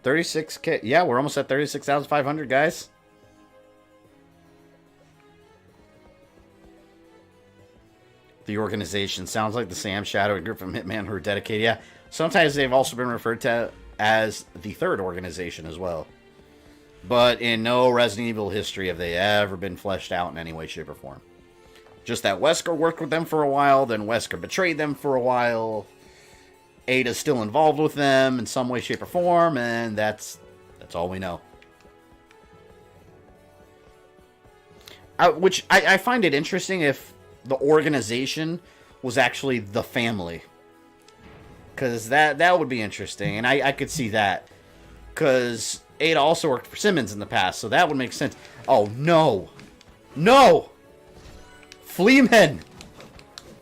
36k. Yeah, we're almost at 36,500, guys. The organization sounds like the Sam Shadow group from Hitman who are dedicated. Yeah, sometimes they've also been referred to as the third organization as well. But in no Resident Evil history have they ever been fleshed out in any way, shape, or form. Just that Wesker worked with them for a while, then Wesker betrayed them for a while. Ada's still involved with them in some way, shape, or form, and that's all we know. Which I find it interesting if the organization was actually the family. Because that would be interesting, and I could see that. Because Ada also worked for Simmons in the past, so that would make sense. Oh, no. No! Freemen!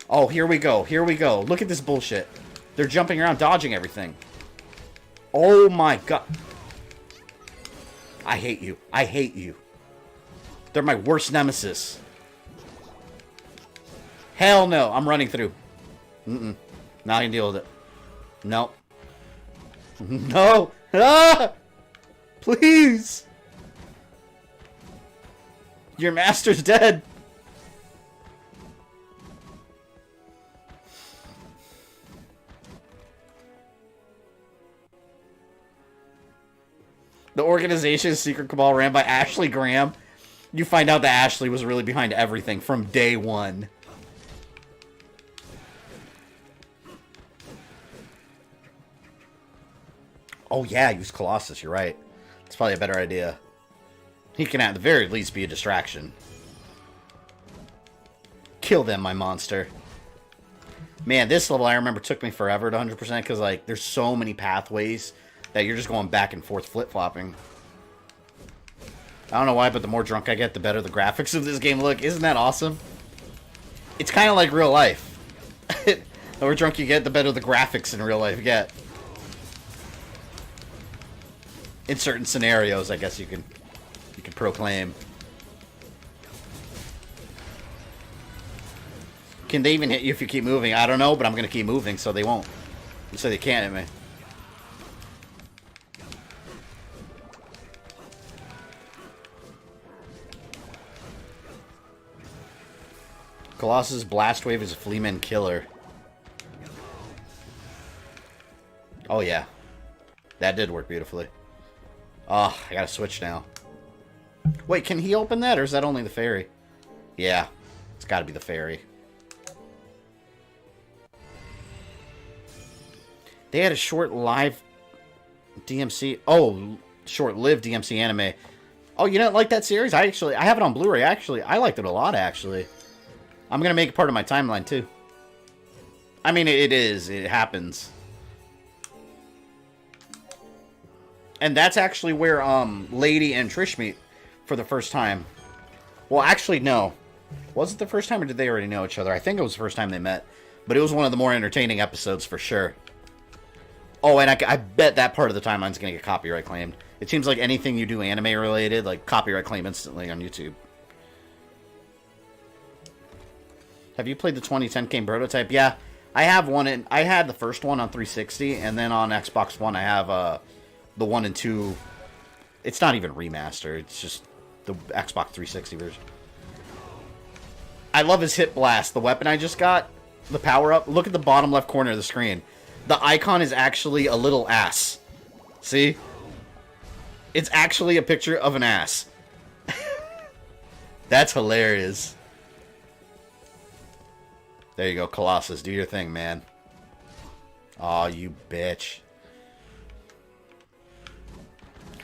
Oh, here we go. Here we go. Look at this bullshit. They're jumping around, dodging everything. Oh my god. I hate you. I hate you. They're my worst nemesis. Hell no. I'm running through. Not gonna deal with it. No. No. Ah! Please. Your master's dead. The organization's secret cabal ran by Ashley Graham. You find out that Ashley was really behind everything from day one. Oh yeah, use Colossus, you're right. It's probably a better idea. He can at the very least be a distraction. Kill them, my monster. Man, this level I remember took me forever to 100% because like there's so many pathways that you're just going back and forth flip-flopping. I don't know why, but the more drunk I get, the better the graphics of this game look. Isn't that awesome? It's kind of like real life. The more drunk you get, the better the graphics in real life get. In certain scenarios, I guess you can proclaim. Can they even hit you if you keep moving? I don't know, but I'm going to keep moving, so they won't. So they can't hit me. Colossus Blast Wave is a Freeman killer. Oh yeah. That did work beautifully. Oh, I gotta switch now. Wait, can he open that, or is that only the fairy? Yeah, it's gotta be the fairy. They had a short live DMC. Oh, short-lived DMC anime. Oh, you didn't like that series? I have it on Blu-ray, actually. I liked it a lot, actually. I'm going to make it part of my timeline, too. I mean, it is. It happens. And that's actually where Lady and Trish meet for the first time. Well, actually, no. Was it the first time, or did they already know each other? I think it was the first time they met. But it was one of the more entertaining episodes for sure. Oh, and I bet that part of the timeline's going to get copyright claimed. It seems like anything you do anime related, like copyright claim instantly on YouTube. Have you played the 2010 game Prototype? Yeah, I have one. I had the first one on 360, and then on Xbox One I have the 1 and 2. It's not even remastered. It's just the Xbox 360 version. I love his hit blast. The weapon I just got, the power up. Look at the bottom left corner of the screen. The icon is actually a little ass. See? It's actually a picture of an ass. That's hilarious. There you go, Colossus. Do your thing, man. Aw, you bitch.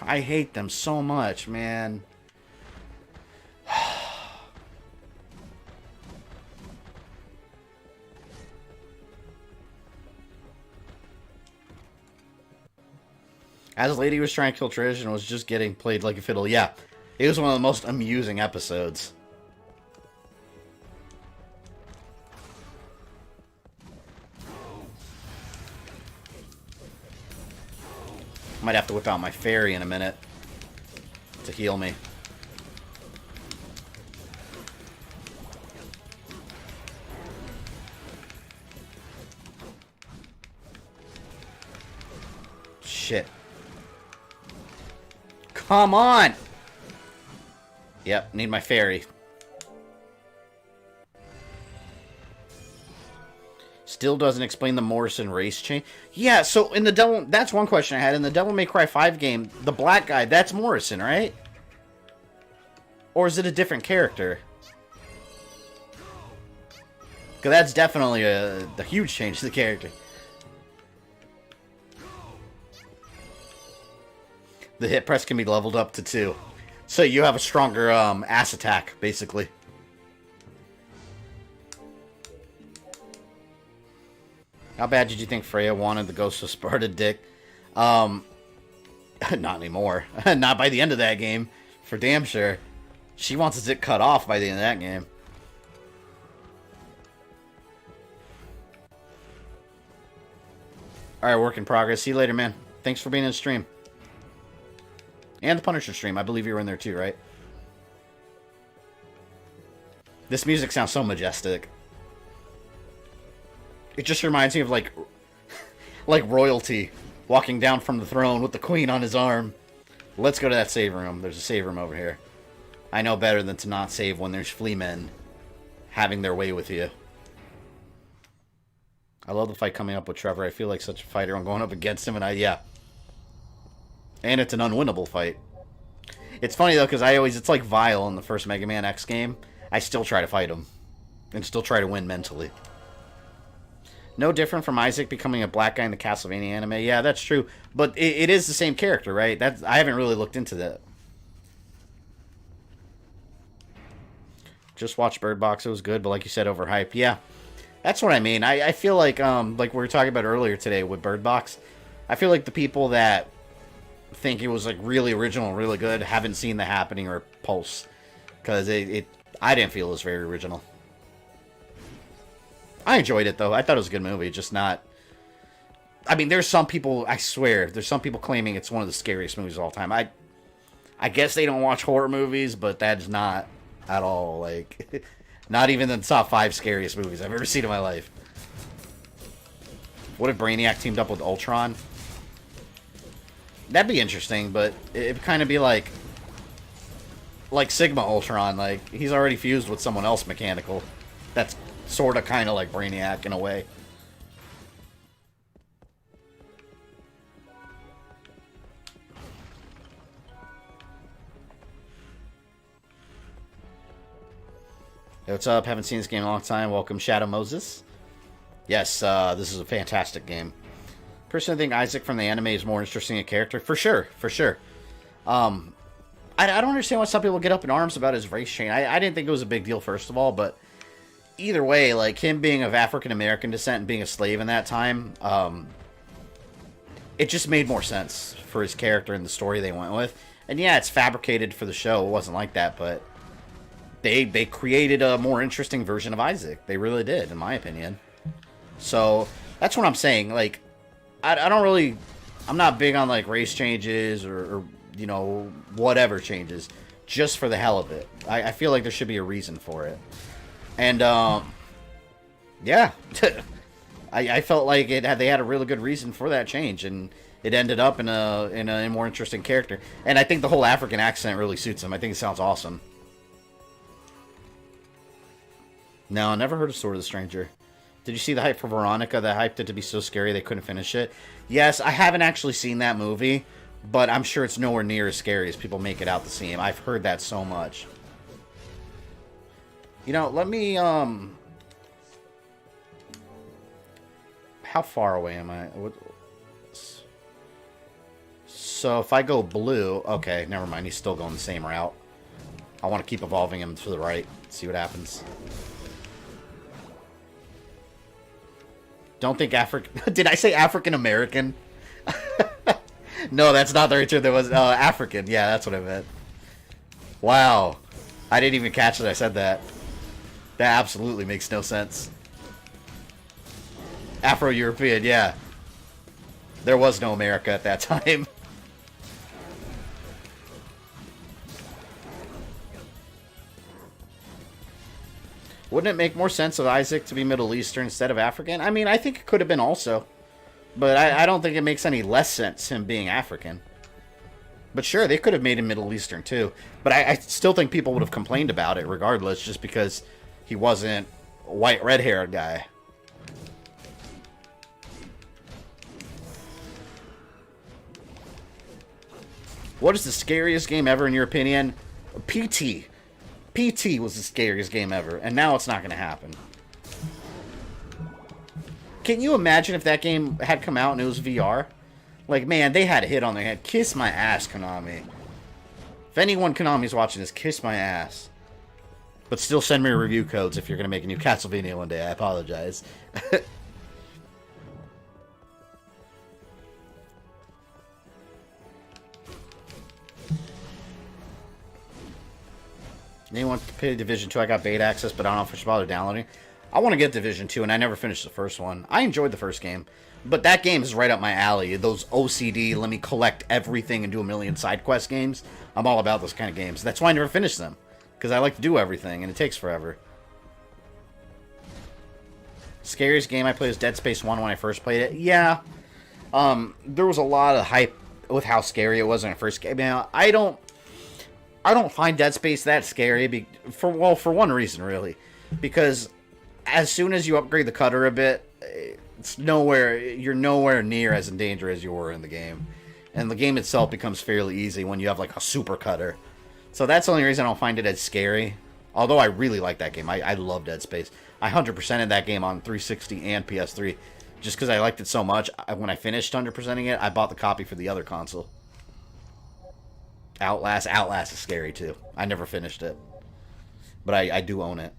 I hate them so much, man. As Lady was trying to kill Trish and was just getting played like a fiddle. Yeah, it was one of the most amusing episodes. Might have to whip out my fairy in a minute to heal me. Shit. Come on! Yep, need my fairy. Still doesn't explain the Morrison race change. Yeah, so in the Devil... That's one question I had. In the Devil May Cry 5 game, the black guy, that's Morrison, right? Or is it a different character? Because that's definitely a huge change to the character. The hit press can be leveled up to 2. So you have a stronger ass attack, basically. How bad did you think Freya wanted the Ghost of Sparta dick? Not anymore. Not by the end of that game. For damn sure. She wants his dick cut off by the end of that game. Alright, work in progress. See you later, man. Thanks for being in the stream. And the Punisher stream. I believe you were in there too, right? This music sounds so majestic. It just reminds me of, like royalty walking down from the throne with the queen on his arm. Let's go to that save room. There's a save room over here. I know better than to not save when there's Freemen having their way with you. I love the fight coming up with Trevor. I feel like such a fighter. I'm going up against him, and yeah. And it's an unwinnable fight. It's funny, though, because it's like Vile in the first Mega Man X game. I still try to fight him. And still try to win mentally. No different from Isaac becoming a black guy in the Castlevania anime. Yeah, that's true. But it is the same character, right? I haven't really looked into that. Just watched Bird Box. It was good, but like you said, overhyped. Yeah, that's what I mean. I feel like we were talking about earlier today with Bird Box. I feel like the people that think it was like really original and really good haven't seen The Happening or Pulse. Because I didn't feel it was very original. I enjoyed it, though. I thought it was a good movie, just not... I mean, there's some people, I swear, there's some people claiming it's one of the scariest movies of all time. I guess they don't watch horror movies, but that's not at all, like... Not even the top 5 scariest movies I've ever seen in my life. What if Brainiac teamed up with Ultron? That'd be interesting, but it'd kind of be like Sigma Ultron. Like, he's already fused with someone else mechanical. That's sort of kind of like Brainiac in a way. Hey, what's up? Haven't seen this game in a long time. Welcome, Shadow Moses. Yes, this is a fantastic game. Personally, I think Isaac from the anime is more interesting a character. For sure, for sure. I don't understand why some people get up in arms about his race chain. I didn't think it was a big deal, first of all, but either way, like, him being of African-American descent and being a slave in that time, it just made more sense for his character and the story they went with. And yeah, it's fabricated for the show. It wasn't like that, but they created a more interesting version of Isaac. They really did, in my opinion. So, that's what I'm saying. Like, I don't really... I'm not big on, like, race changes or, you know, whatever changes. Just for the hell of it. I feel like there should be a reason for it. And, yeah. I felt like they had a really good reason for that change, and it ended up in a more interesting character. And I think the whole African accent really suits him. I think it sounds awesome. No, I never heard of Sword of the Stranger. Did you see the hype for Veronica? That hyped it to be so scary they couldn't finish it? Yes, I haven't actually seen that movie, but I'm sure it's nowhere near as scary as people make it out to seem. I've heard that so much. You know, let me, how far away am I? So, if I go blue... Okay, never mind. He's still going the same route. I want to keep evolving him to the right. See what happens. Don't think Did I say African-American? No, that's not the right term. There was African. Yeah, that's what I meant. Wow. I didn't even catch that I said that. That absolutely makes no sense. Afro-European, yeah. There was no America at that time. Wouldn't it make more sense of Isaac to be Middle Eastern instead of African? I mean, I think it could have been also. But I don't think it makes any less sense him being African. But sure, they could have made him Middle Eastern too. But I still think people would have complained about it regardless, just because he wasn't a white, red-haired guy. What is the scariest game ever in your opinion? PT. PT was the scariest game ever, and now it's not going to happen. Can you imagine if that game had come out and it was VR? Like, man, they had a hit on their head. Kiss my ass, Konami. If anyone Konami's watching this, kiss my ass. But still send me review codes if you're going to make a new Castlevania one day. I apologize. Anyone play Division 2? I got beta access, but I don't know if I should bother downloading. I want to get Division 2, and I never finished the first one. I enjoyed the first game, but that game is right up my alley. Those OCD, let me collect everything and do a million side quest games. I'm all about those kind of games. That's why I never finished them, because I like to do everything, and it takes forever. Scariest game I played was Dead Space 1 when I first played it. Yeah, there was a lot of hype with how scary it was when I first came out. I don't find Dead Space that scary for one reason, really. Because as soon as you upgrade the cutter a bit, you're nowhere near as in danger as you were in the game. And the game itself becomes fairly easy when you have like a super cutter. So that's the only reason I don't find it as scary. Although I really like that game. I love Dead Space. I 100%ed that game on 360 and PS3. Just because I liked it so much, when I finished 100%ing it, I bought the copy for the other console. Outlast is scary too. I never finished it. But I do own it.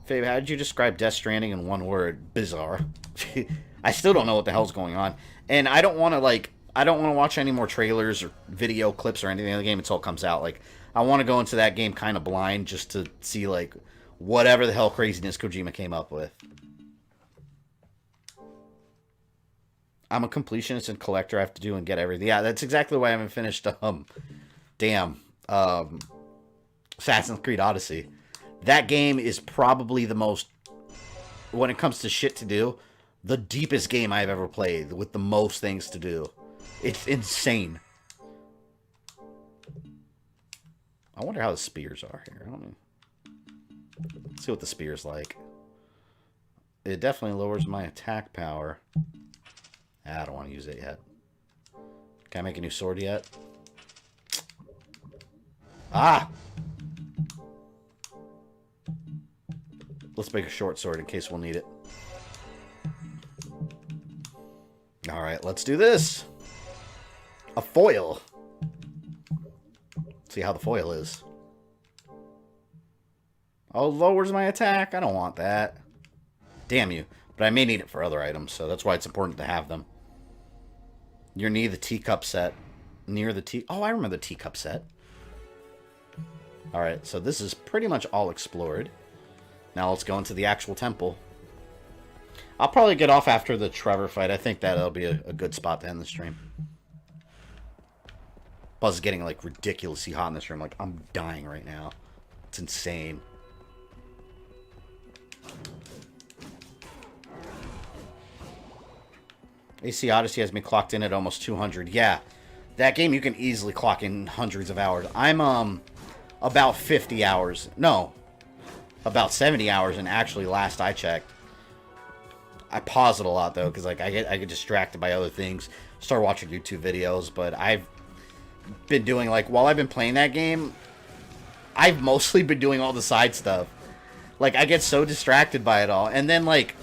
Fabe, how did you describe Death Stranding in one word? Bizarre. I still don't know what the hell's going on. And I don't want to watch any more trailers or video clips or anything of the game until it comes out. Like, I want to go into that game kind of blind just to see, like, whatever the hell craziness Kojima came up with. I'm a completionist and collector. I have to do and get everything. Yeah, that's exactly why I haven't finished, Assassin's Creed Odyssey. That game is probably the most, when it comes to shit to do, the deepest game I've ever played with the most things to do. It's insane. I wonder how the spears are here. Let's see what the spear's like. It definitely lowers my attack power. I don't want to use it yet. Can I make a new sword yet? Ah! Let's make a short sword in case we'll need it. Alright, let's do this. A foil. See how the foil is. Oh, lowers my attack? I don't want that. Damn you. But I may need it for other items, so that's why it's important to have them. You're near the teacup set. Near the tea... Oh, I remember the teacup set. Alright, so this is pretty much all explored. Now let's go into the actual temple. I'll probably get off after the Trevor fight. I think that'll be a good spot to end the stream. Buzz is getting, like, ridiculously hot in this room. Like, I'm dying right now. It's insane. AC Odyssey has me clocked in at almost 200. Yeah, that game you can easily clock in hundreds of hours. I'm about 50 hours. No, about 70 hours. And actually, last I checked, I pause it a lot though because like I get distracted by other things. Start watching YouTube videos, but I've been doing like while I've been playing that game, I've mostly been doing all the side stuff. Like I get so distracted by it all, and then like.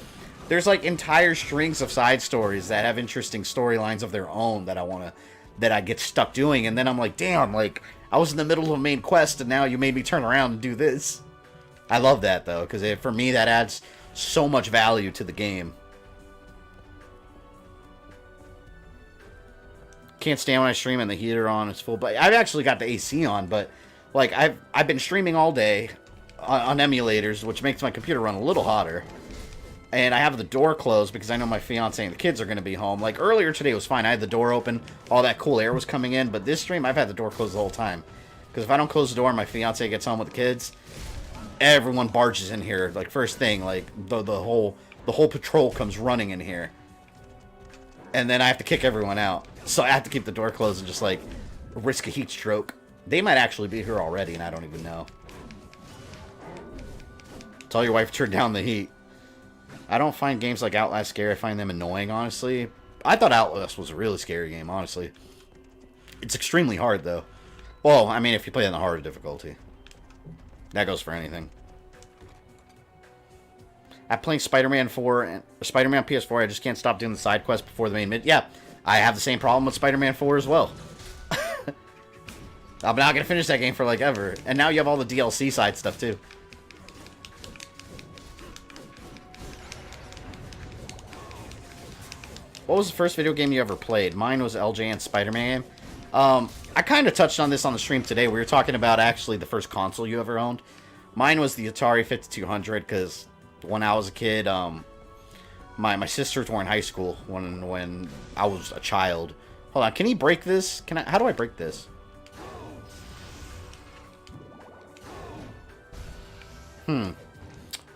There's like entire strings of side stories that have interesting storylines of their own that I get stuck doing, and then I'm like, damn, like I was in the middle of a main quest and now you made me turn around and do this. I love that though, because for me that adds so much value to the game. Can't stand when I stream and the heater on, it's full, but I've actually got the AC on, but like I've been streaming all day on emulators, which makes my computer run a little hotter. And I have the door closed because I know my fiance and the kids are going to be home. Like, earlier today was fine. I had the door open. All that cool air was coming in. But this stream, I've had the door closed the whole time. Because if I don't close the door and my fiance gets home with the kids, everyone barges in here. Like, first thing, like, the whole patrol comes running in here. And then I have to kick everyone out. So I have to keep the door closed and just, like, risk a heat stroke. They might actually be here already, and I don't even know. Tell your wife to turn down the heat. I don't find games like Outlast scary. I find them annoying, honestly. I thought Outlast was a really scary game, honestly. It's extremely hard, though. Well, I mean, if you play on the harder difficulty. That goes for anything. I'm playing Spider-Man 4 and Spider-Man PS4. I just can't stop doing the side quest before the main mid. Yeah, I have the same problem with Spider-Man 4 as well. I'm not going to finish that game for, like, ever. And now you have all the DLC side stuff, too. What was the first video game you ever played? Mine was LJ and Spider-Man game. I kind of touched on this on the stream today. We were talking about actually the first console you ever owned. Mine was the Atari 5200 because when I was a kid, my sisters were in high school when I was a child. Hold on, can he break this? How do I break this?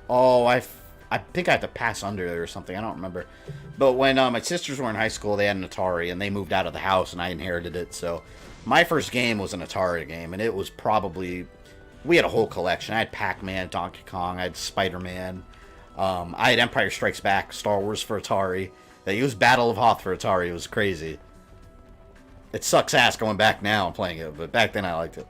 Oh, I think I have to pass under it or something. I don't remember. But when my sisters were in high school, they had an Atari, and they moved out of the house, and I inherited it. So my first game was an Atari game, and it was probably... We had a whole collection. I had Pac-Man, Donkey Kong, I had Spider-Man. I had Empire Strikes Back, Star Wars for Atari. They used Battle of Hoth for Atari. It was crazy. It sucks ass going back now and playing it, but back then I liked it.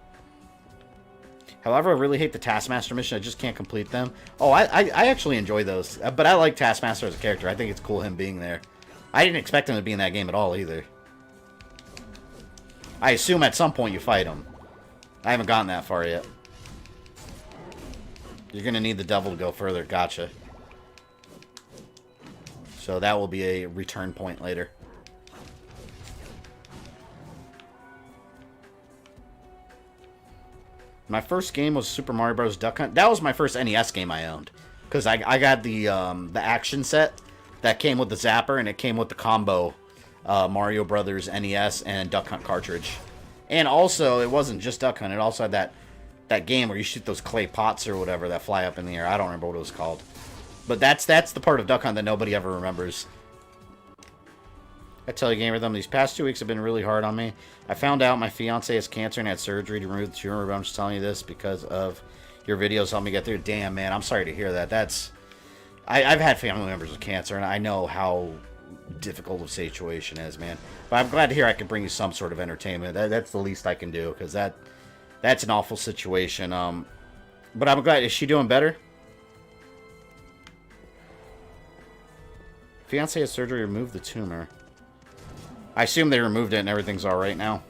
However, I really hate the Taskmaster mission. I just can't complete them. Oh, I actually enjoy those. But I like Taskmaster as a character. I think it's cool him being there. I didn't expect him to be in that game at all, either. I assume at some point you fight him. I haven't gotten that far yet. You're going to need the devil to go further. Gotcha. So that will be a return point later. My first game was Super Mario Bros. Duck Hunt. That was my first NES game I owned. Because I got the action set that came with the Zapper, and it came with the combo Mario Brothers NES and Duck Hunt cartridge. And also, it wasn't just Duck Hunt. It also had that game where you shoot those clay pots or whatever that fly up in the air. I don't remember what it was called. But that's the part of Duck Hunt that nobody ever remembers. I tell you, GamerThumb, these past 2 weeks have been really hard on me. I found out my fiance has cancer and had surgery to remove the tumor, but I'm just telling you this because of your videos helped me get through. Damn, man, I'm sorry to hear that. I've had family members with cancer, and I know how difficult the situation is, man. But I'm glad to hear I can bring you some sort of entertainment. That's the least I can do, because that's an awful situation. But I'm glad. Is she doing better? Fiance has surgery to remove the tumor. I assume they removed it and everything's all right now.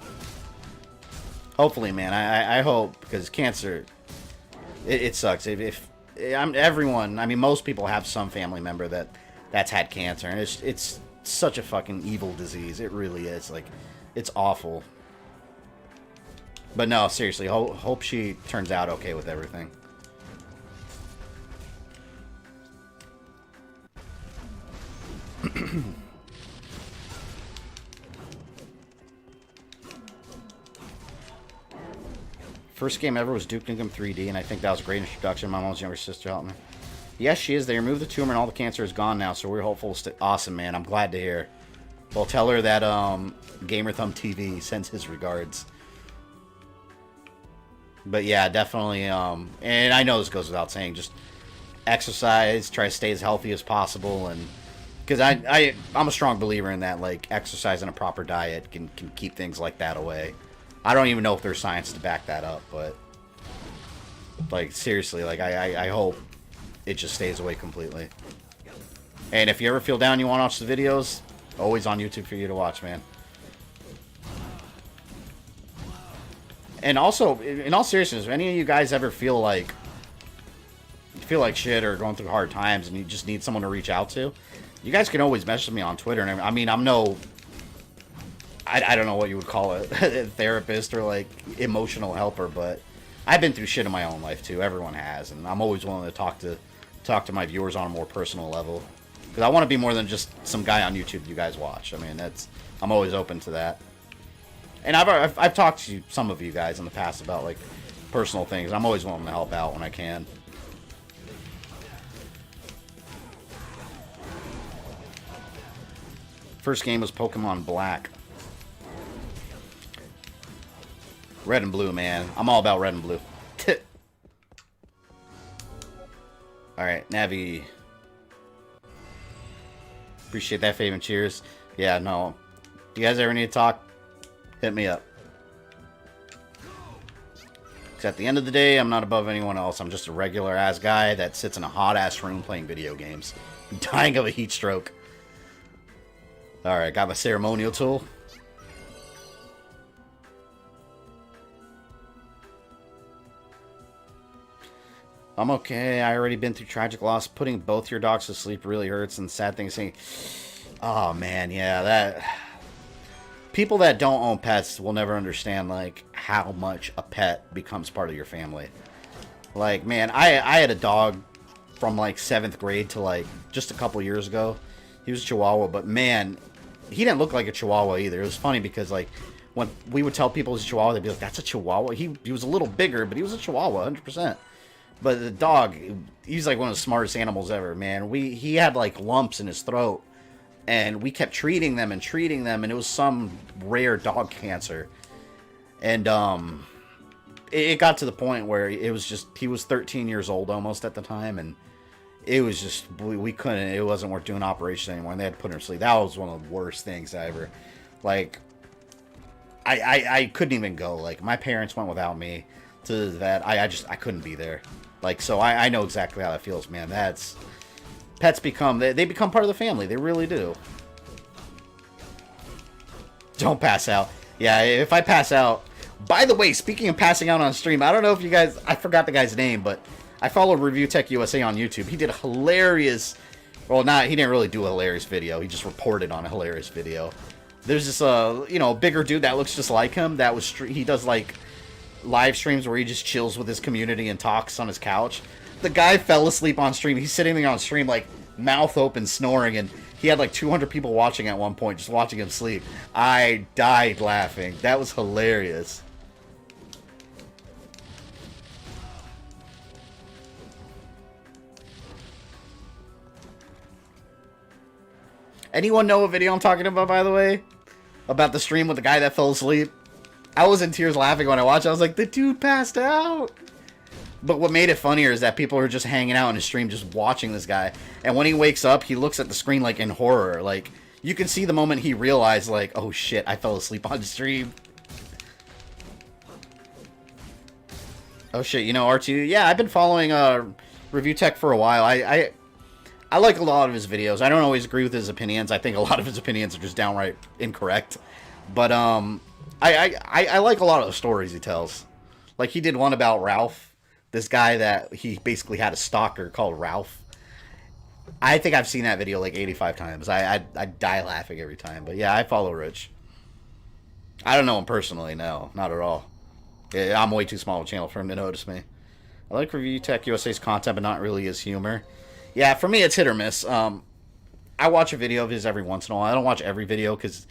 Hopefully, man. I hope, because cancer It sucks. If everyone, I mean, most people have some family member that's had cancer, and it's such a fucking evil disease. It really is. Like, it's awful. But no, seriously, hope she turns out okay with everything. First game ever was Duke Nukem 3D, and I think that was a great introduction. My mom's younger sister helped me. Yes, she is. They removed the tumor, and all the cancer is gone now, so we're hopeful. Awesome, man. I'm glad to hear. Well, tell her that GamerThumbTV sends his regards. But yeah, definitely. And I know this goes without saying. Just exercise. Try to stay as healthy as possible, and because I'm a strong believer in that. Like, exercise and a proper diet can keep things like that away. I don't even know if there's science to back that up, but like, seriously, like, I hope it just stays away completely. And if you ever feel down, you want to watch the videos, always on YouTube for you to watch, man. And also, in all seriousness, if any of you guys ever feel like shit or going through hard times and you just need someone to reach out to, you guys can always message me on Twitter. And I mean, I'm no, I don't know what you would call it, therapist or like emotional helper, but I've been through shit in my own life too. Everyone has, and I'm always willing to talk to my viewers on a more personal level, because I want to be more than just some guy on YouTube you guys watch. I mean, I'm always open to that. And I've talked to some of you guys in the past about like personal things. I'm always willing to help out when I can. First game was Pokemon Black. Red and blue, man. I'm all about red and blue. Alright, Navi. Appreciate that, Fave, and cheers. Yeah, no. You guys ever need to talk? Hit me up. Because at the end of the day, I'm not above anyone else. I'm just a regular-ass guy that sits in a hot-ass room playing video games. I'm dying of a heat stroke. Alright, got my ceremonial tool. I'm okay. I already been through tragic loss. Putting both your dogs to sleep really hurts, and sad thing is saying, oh man, yeah, that people that don't own pets will never understand like how much a pet becomes part of your family. Like, man, I had a dog from like 7th grade to like just a couple years ago. He was a Chihuahua, but man, he didn't look like a Chihuahua either. It was funny because like when we would tell people he's a Chihuahua, they'd be like, "That's a Chihuahua." He was a little bigger, but he was a Chihuahua, 100%. But the dog, he's like one of the smartest animals ever, man. He had like lumps in his throat, and we kept treating them, and it was some rare dog cancer. And it got to the point where it was just, he was 13 years old almost at the time, and it was just, we couldn't, it wasn't worth doing operations anymore, and they had to put him to sleep. That was one of the worst things I ever, like, I couldn't even go. Like, my parents went without me to the vet. I couldn't be there. Like, so I know exactly how that feels, man. Pets become, they become part of the family. They really do. Don't pass out. Yeah, if I pass out. By the way, speaking of passing out on stream, I don't know if you guys, I forgot the guy's name, but I follow Review Tech USA on YouTube. He did a hilarious, well, he didn't really do a hilarious video. He just reported on a hilarious video. There's this, bigger dude that looks just like him. He does, like, live streams where he just chills with his community and talks on his couch. The guy fell asleep on stream. He's sitting there on stream, like, mouth open, snoring, and he had, like, 200 people watching at one point, just watching him sleep. I died laughing. That was hilarious. Anyone know what video I'm talking about, by the way? About the stream with the guy that fell asleep? I was in tears laughing when I watched it. I was like, the dude passed out. But what made it funnier is that people are just hanging out in his stream, just watching this guy. And when he wakes up, he looks at the screen like in horror. Like, you can see the moment he realized, like, oh shit, I fell asleep on stream. Oh shit, you know R2? Yeah, I've been following Review Tech for a while. I like a lot of his videos. I don't always agree with his opinions. I think a lot of his opinions are just downright incorrect. But I like a lot of the stories he tells. Like, he did one about Ralph, This guy that he basically had a stalker called Ralph. I think I've seen that video like 85 times. I die laughing every time. But yeah, I follow Rich. I don't know him personally, no. Not at all. Yeah, I'm way too small of a channel for him to notice me. I like Review Tech USA's content, but not really his humor. Yeah, for me, it's hit or miss. I watch a video of his every once in a while. I don't watch every video because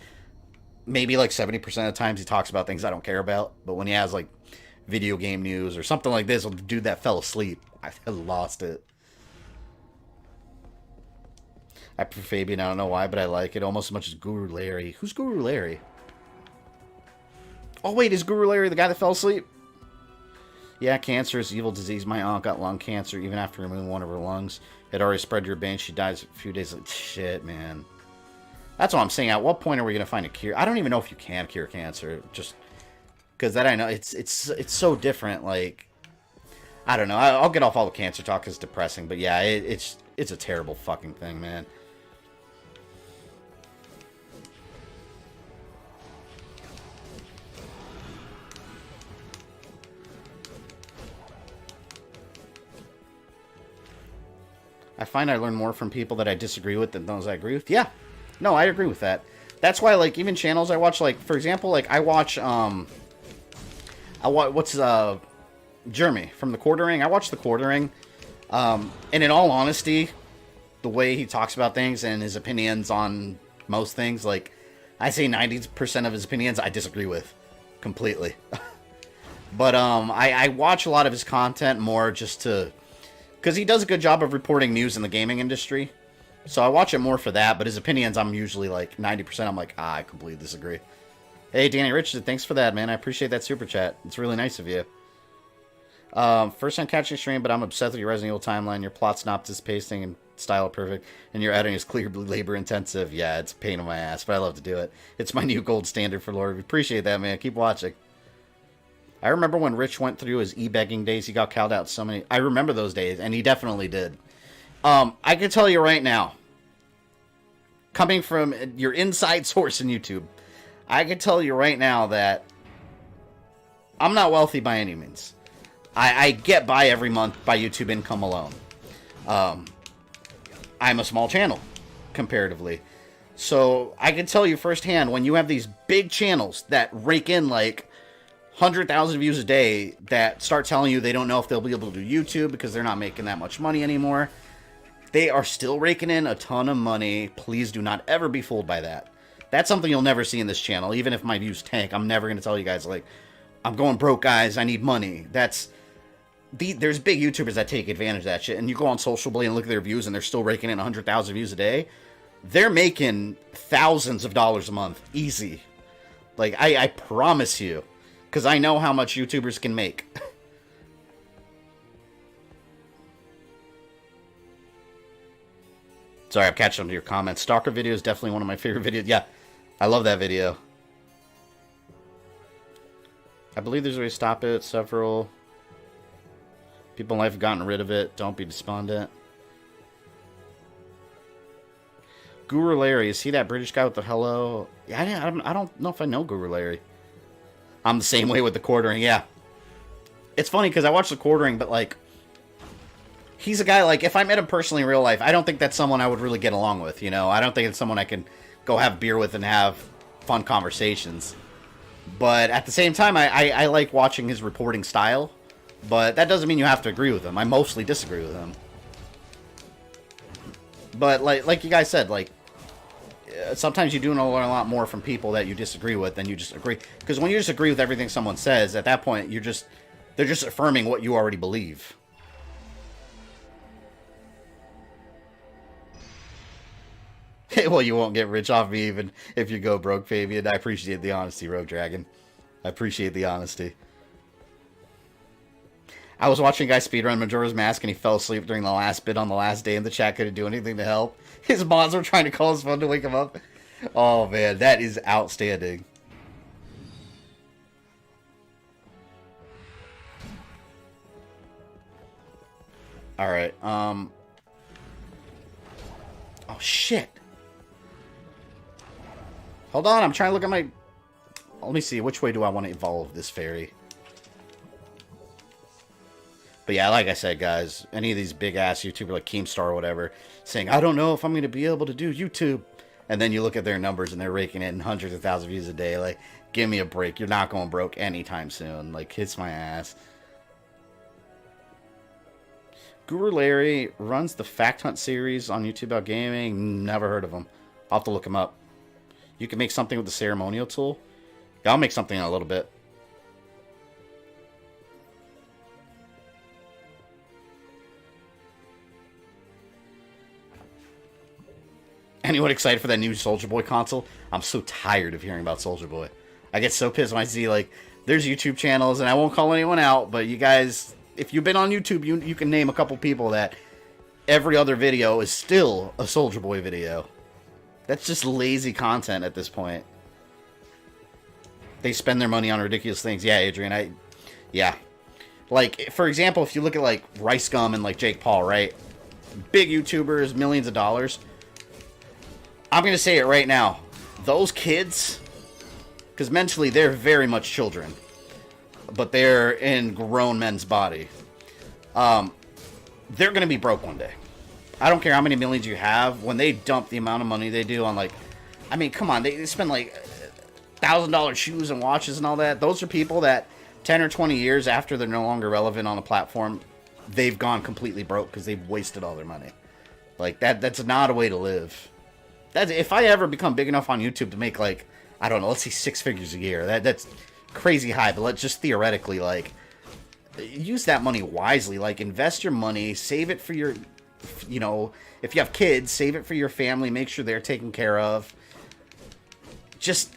maybe like 70% of the times he talks about things I don't care about. But when he has like video game news or something like this, a dude that fell asleep, I lost it. I prefer Fabian, I don't know why, but I like it almost as much as Guru Larry. Who's Guru Larry? Oh wait, is Guru Larry the guy that fell asleep? Yeah, cancer is an evil disease. My aunt got lung cancer even after removing one of her lungs. It already spread to her veins. She died a few days later. Shit, man. That's what I'm saying. At what point are we going to find a cure? I don't even know if you can cure cancer. Just because that I know. It's so different. Like, I don't know. I'll get off all the cancer talk because it's depressing. But yeah, it's a terrible fucking thing, man. I find I learn more from people that I disagree with than those I agree with. Yeah. No, I agree with that. That's why, like, even channels I watch, like, for example, like, I watch, what's, Jeremy from the Quartering. I watch the Quartering. And in all honesty, the way he talks about things and his opinions on most things, like, I say 90% of his opinions I disagree with completely. But, I watch a lot of his content more just to... because he does a good job of reporting news in the gaming industry. So I watch it more for that, but his opinions, I'm usually like 90%. I'm like, I completely disagree. Hey, Danny Richardson, thanks for that, man. I appreciate that super chat. It's really nice of you. First time catching stream, but I'm obsessed with your Resident Evil timeline. Your plot synopsis, pacing, and style are perfect. And your editing is clearly labor intensive. Yeah, it's a pain in my ass, but I love to do it. It's my new gold standard for lore. We appreciate that, man. Keep watching. I remember when Rich went through his e-begging days, he got called out so many... I remember those days, and he definitely did. I can tell you right now, coming from your inside source in YouTube, I can tell you right now that I'm not wealthy by any means. I get by every month by YouTube income alone. I'm a small channel, comparatively. So I can tell you firsthand, when you have these big channels that rake in like 100,000 views a day that start telling you they don't know if they'll be able to do YouTube because they're not making that much money anymore. They are still raking in a ton of money. Please do not ever be fooled by that. That's something you'll never see in this channel. Even if my views tank, I'm never going to tell you guys, like, I'm going broke, guys. I need money. There's big YouTubers that take advantage of that shit. And you go on Social Blade and look at their views and they're still raking in 100,000 views a day. They're making thousands of dollars a month. Easy. Like, I promise you. Because I know how much YouTubers can make. Sorry, I'm catching up to your comments. Stalker video is definitely one of my favorite videos. Yeah, I love that video. I believe there's a way to stop it. Several people in life have gotten rid of it. Don't be despondent. Guru Larry, is he that British guy with the hello? Yeah, I don't know if I know Guru Larry. I'm the same way with the Quartering, yeah. It's funny because I watch the Quartering, but like, he's a guy, like, if I met him personally in real life, I don't think that's someone I would really get along with, you know? I don't think it's someone I can go have beer with and have fun conversations. But at the same time, I like watching his reporting style. But that doesn't mean you have to agree with him. I mostly disagree with him. But like you guys said, like, sometimes you do know a lot more from people that you disagree with than you just agree. Because when you just agree with everything someone says, at that point, they're just affirming what you already believe. Well, you won't get rich off me even if you go broke, Fabian. I appreciate the honesty, Rogue Dragon. I appreciate the honesty. I was watching a guy speedrun Majora's Mask and he fell asleep during the last bit on the last day and the chat couldn't do anything to help. His mods were trying to call his phone to wake him up. Oh, man, that is outstanding. Alright, oh, shit. Hold on, I'm trying to look at my... Let me see, which way do I want to evolve this fairy? But yeah, like I said, guys, any of these big-ass YouTubers like Keemstar or whatever, saying, I don't know if I'm going to be able to do YouTube. And then you look at their numbers and they're raking in hundreds of thousands of views a day. Like, give me a break. You're not going broke anytime soon. Like, kiss my ass. Guru Larry runs the Fact Hunt series on YouTube about gaming. Never heard of him. I'll have to look him up. You can make something with the ceremonial tool. Yeah, I'll make something in a little bit. Anyone excited for that new Soulja Boy console? I'm so tired of hearing about Soulja Boy. I get so pissed when I see, like, there's YouTube channels, and I won't call anyone out, but you guys, if you've been on YouTube, you can name a couple people that every other video is still a Soulja Boy video. That's just lazy content at this point. They spend their money on ridiculous things. Yeah, Adrian, yeah. Like, for example, if you look at, like, Rice Gum and, like, Jake Paul, right? Big YouTubers, millions of dollars. I'm going to say it right now. Those kids, because mentally they're very much children, but they're in grown men's body. They're going to be broke one day. I don't care how many millions you have. When they dump the amount of money they do on, like, I mean, come on, they spend like $1,000 shoes and watches and all that. Those are people that 10 or 20 years after they're no longer relevant on a platform, they've gone completely broke because they've wasted all their money. Like, that's not a way to live. If I ever become big enough on YouTube to make, like, I don't know, let's say 6 figures a year, that's crazy high, but let's just theoretically, like, use that money wisely. Like, invest your money, save it for your, you know, if you have kids, save it for your family, make sure they're taken care of. Just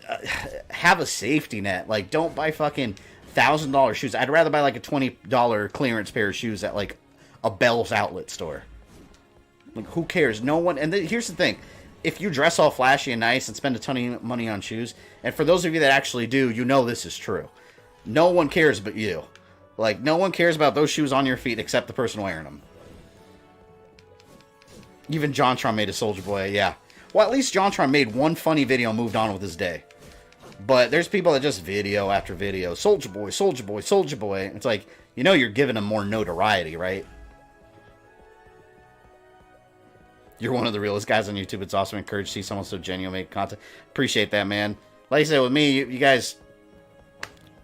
have a safety net. Like, don't buy fucking $1,000 shoes. I'd rather buy, like, a $20 clearance pair of shoes at, like, a Bell's outlet store. Like, who cares? No one, and here's the thing. If you dress all flashy and nice and spend a ton of money on shoes, and for those of you that actually do, you know this is true. No one cares but you. Like, no one cares about those shoes on your feet except the person wearing them. Even JonTron made a Soulja Boy, yeah. Well, at least JonTron made one funny video and moved on with his day. But there's people that just video after video. Soulja Boy, Soulja Boy, Soulja Boy. It's like, you know you're giving them more notoriety, right? You're one of the realest guys on YouTube. It's awesome. Encouraged to see someone so genuine make content. Appreciate that, man. Like I said, with me, you guys,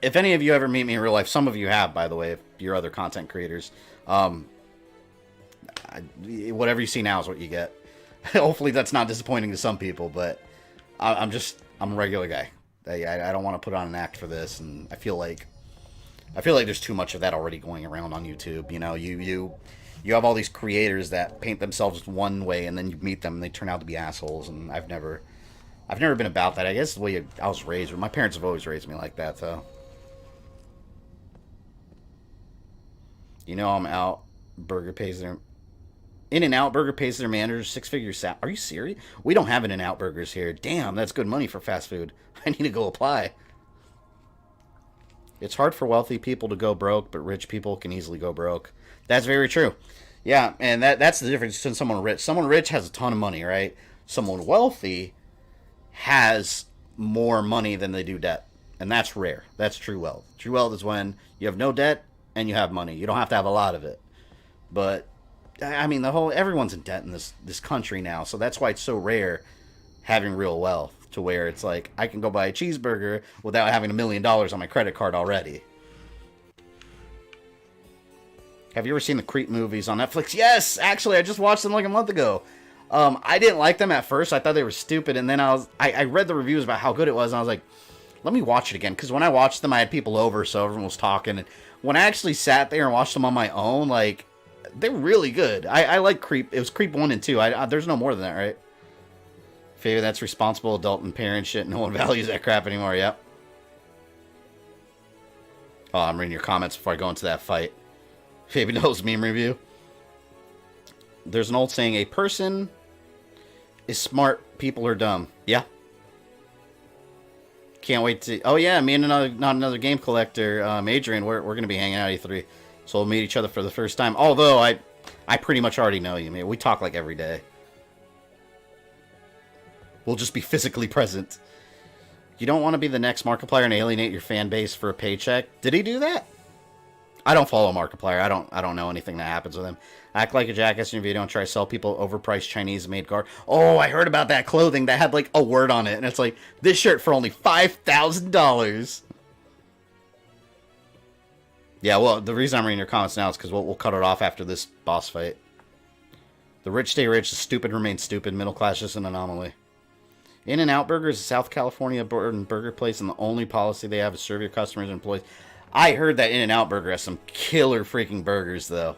if any of you ever meet me in real life, some of you have, by the way, if you're other content creators, whatever you see now is what you get. Hopefully that's not disappointing to some people, but I'm a regular guy. I don't want to put on an act for this, and I feel like there's too much of that already going around on YouTube. You know, you have all these creators that paint themselves one way, and then you meet them and they turn out to be assholes. And I've never been about that. I guess the way I was raised. My parents have always raised me like that, though. You know, I'm out. Burger pays their In-N-Out Burger pays their managers 6-figure salary. Are you serious? We don't have In-N-Out Burgers here. Damn, that's good money for fast food. I need to go apply. It's hard for wealthy people to go broke, but rich people can easily go broke. That's very true. Yeah, and that's the difference between someone rich. Someone rich has a ton of money, right? Someone wealthy has more money than they do debt. And that's rare. That's true wealth. True wealth is when you have no debt and you have money. You don't have to have a lot of it. But, I mean, everyone's in debt in this country now. So that's why it's so rare having real wealth, to where it's like, I can go buy a cheeseburger without having $1 million on my credit card already. Have you ever seen the Creep movies on Netflix? Yes! Actually, I just watched them like a month ago. I didn't like them at first. I thought they were stupid. And then I read the reviews about how good it was. And I was like, let me watch it again. Because when I watched them, I had people over, so everyone was talking. And when I actually sat there and watched them on my own, like, they're really good. I like Creep. It was Creep 1 and 2. There's no more than that, right? Favorite, that's responsible adult and parent shit. No one values that crap anymore. Yep. Oh, I'm reading your comments before I go into that fight. Fabian knows meme review. There's an old saying, a person is smart, people are dumb. Yeah. Can't wait to... Oh, yeah, me and NotAnother game collector, Adrian, we're going to be hanging out at E3. So we'll meet each other for the first time. Although, I pretty much already know you, man. We talk like every day. We'll just be physically present. You don't want to be the next Markiplier and alienate your fan base for a paycheck. Did he do that? I don't follow Markiplier. I don't know anything that happens with him. Act like a jackass in your video and try to sell people overpriced Chinese-made car. Oh, I heard about that clothing that had like a word on it, and it's like, this shirt for only $5,000. Yeah, well, the reason I'm reading your comments now is because we'll cut it off after this boss fight. The rich stay rich, the stupid remain stupid, middle class is an anomaly. In-N-Out Burger is a South California burger place, and the only policy they have is serve your customers and employees. I heard that In-N-Out Burger has some killer freaking burgers, though.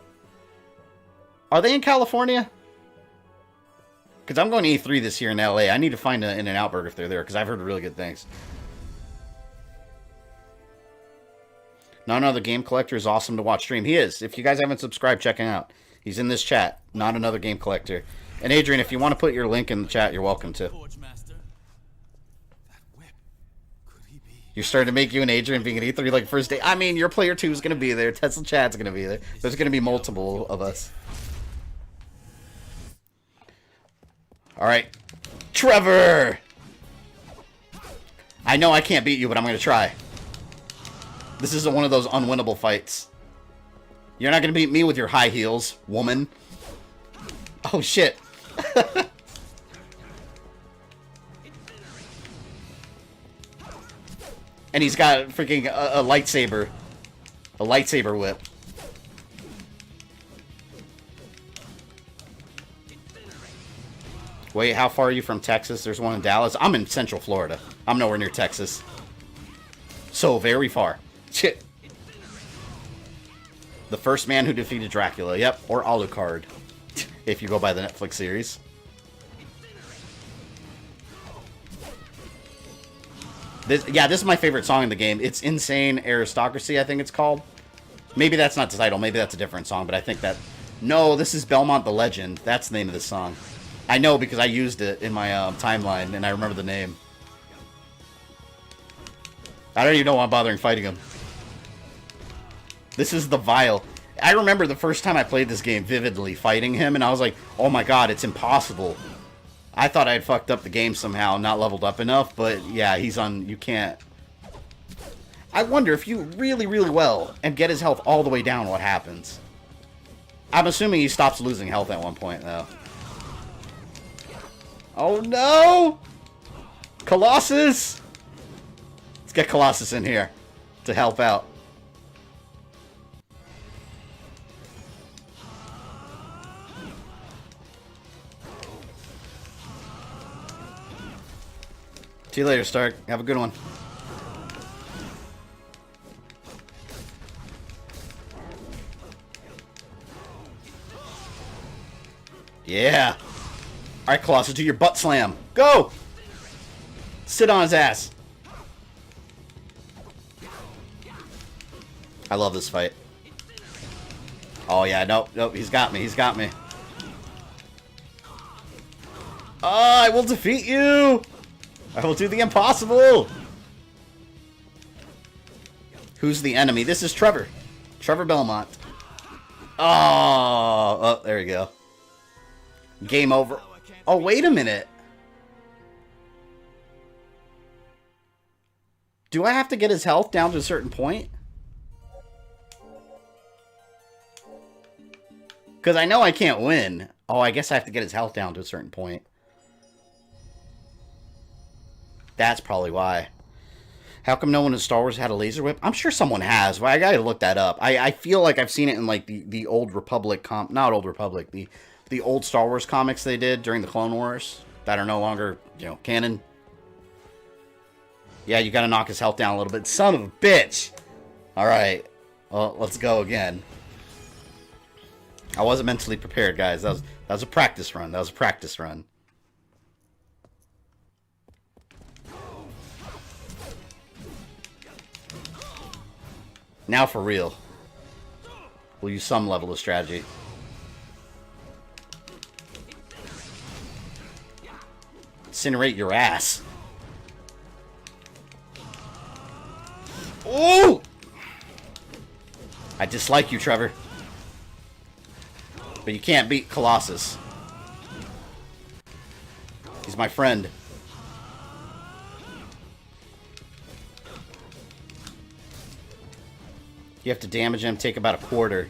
Are they in California? Because I'm going to E3 this year in LA. I need to find an In-N-Out Burger if they're there, because I've heard really good things. NotAnother Game Collector is awesome to watch stream. He is. If you guys haven't subscribed, check him out. He's in this chat. NotAnother Game Collector. And Adrian, if you want to put your link in the chat, you're welcome to. You're starting to make you and Adrian being at E3 like first day. I mean, your player 2 is going to be there. Tesla Chat's going to be there. There's going to be multiple of us. Alright. Trevor! I know I can't beat you, but I'm going to try. This isn't one of those unwinnable fights. You're not going to beat me with your high heels, woman. Oh, shit. And he's got freaking a lightsaber. A lightsaber whip. Wait, how far are you from Texas? There's one in Dallas. I'm in Central Florida. I'm nowhere near Texas. So very far. Shit. The first man who defeated Dracula. Yep. Or Alucard. If you go by the Netflix series. This is my favorite song in the game. It's Insane Aristocracy, I think it's called. Maybe that's not the title. Maybe that's a different song, but I think that... No, this is Belmont the Legend. That's the name of this song. I know because I used it in my timeline, and I remember the name. I don't even know why I'm bothering fighting him. This is the Vile. I remember the first time I played this game vividly, fighting him, and I was like, oh my god, it's impossible. I thought I had fucked up the game somehow, not leveled up enough, but yeah, he's on... You can't... I wonder if you really, really well and get his health all the way down, what happens? I'm assuming he stops losing health at one point, though. Oh no! Colossus! Let's get Colossus in here to help out. See you later, Stark. Have a good one. Yeah. Alright, Colossus, do your butt slam. Go! Sit on his ass. I love this fight. Oh, yeah. Nope, nope. He's got me. He's got me. Oh, I will defeat you! I will do the impossible! Who's the enemy? This is Trevor. Trevor Belmont. Oh, there we go. Game over. Oh, wait a minute. Do I have to get his health down to a certain point? Because I know I can't win. Oh, I guess I have to get his health down to a certain point. That's probably why. How come no one in Star Wars had a laser whip? I'm sure someone has. Well, I gotta look that up. I feel like I've seen it in like the Old Republic not Old Republic, the old Star Wars comics they did during the Clone Wars that are no longer, you know, canon. Yeah, you gotta knock his health down a little bit. Son of a bitch! Alright. Well, let's go again. I wasn't mentally prepared, guys. That was a practice run. That was a practice run. Now for real. We'll use some level of strategy. Incinerate your ass. Ooh! I dislike you, Trevor. But you can't beat Colossus. He's my friend. You have to damage him, take about a quarter.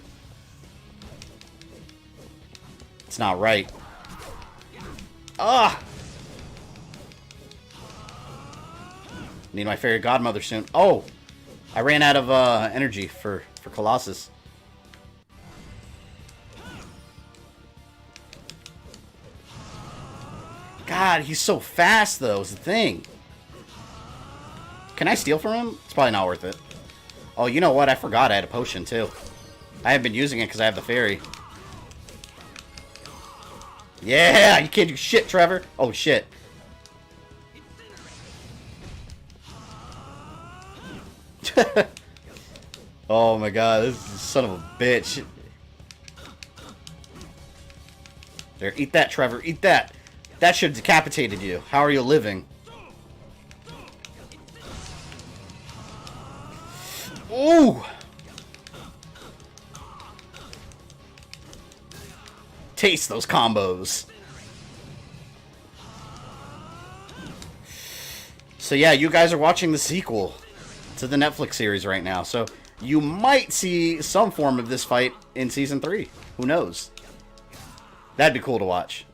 It's not right. Ah! Need my fairy godmother soon. Oh! I ran out of energy for Colossus. God, he's so fast, though, is the thing. Can I steal from him? It's probably not worth it. Oh, you know what? I forgot I had a potion, too. I haven't been using it because I have the fairy. Yeah! You can't do shit, Trevor! Oh, shit. Oh my god, this is a son of a bitch. There, eat that, Trevor. Eat that. That should have decapitated you. How are you living? Ooh! Taste those combos. So yeah, you guys are watching the sequel to the Netflix series right now. So you might see some form of this fight in Season 3. Who knows? That'd be cool to watch.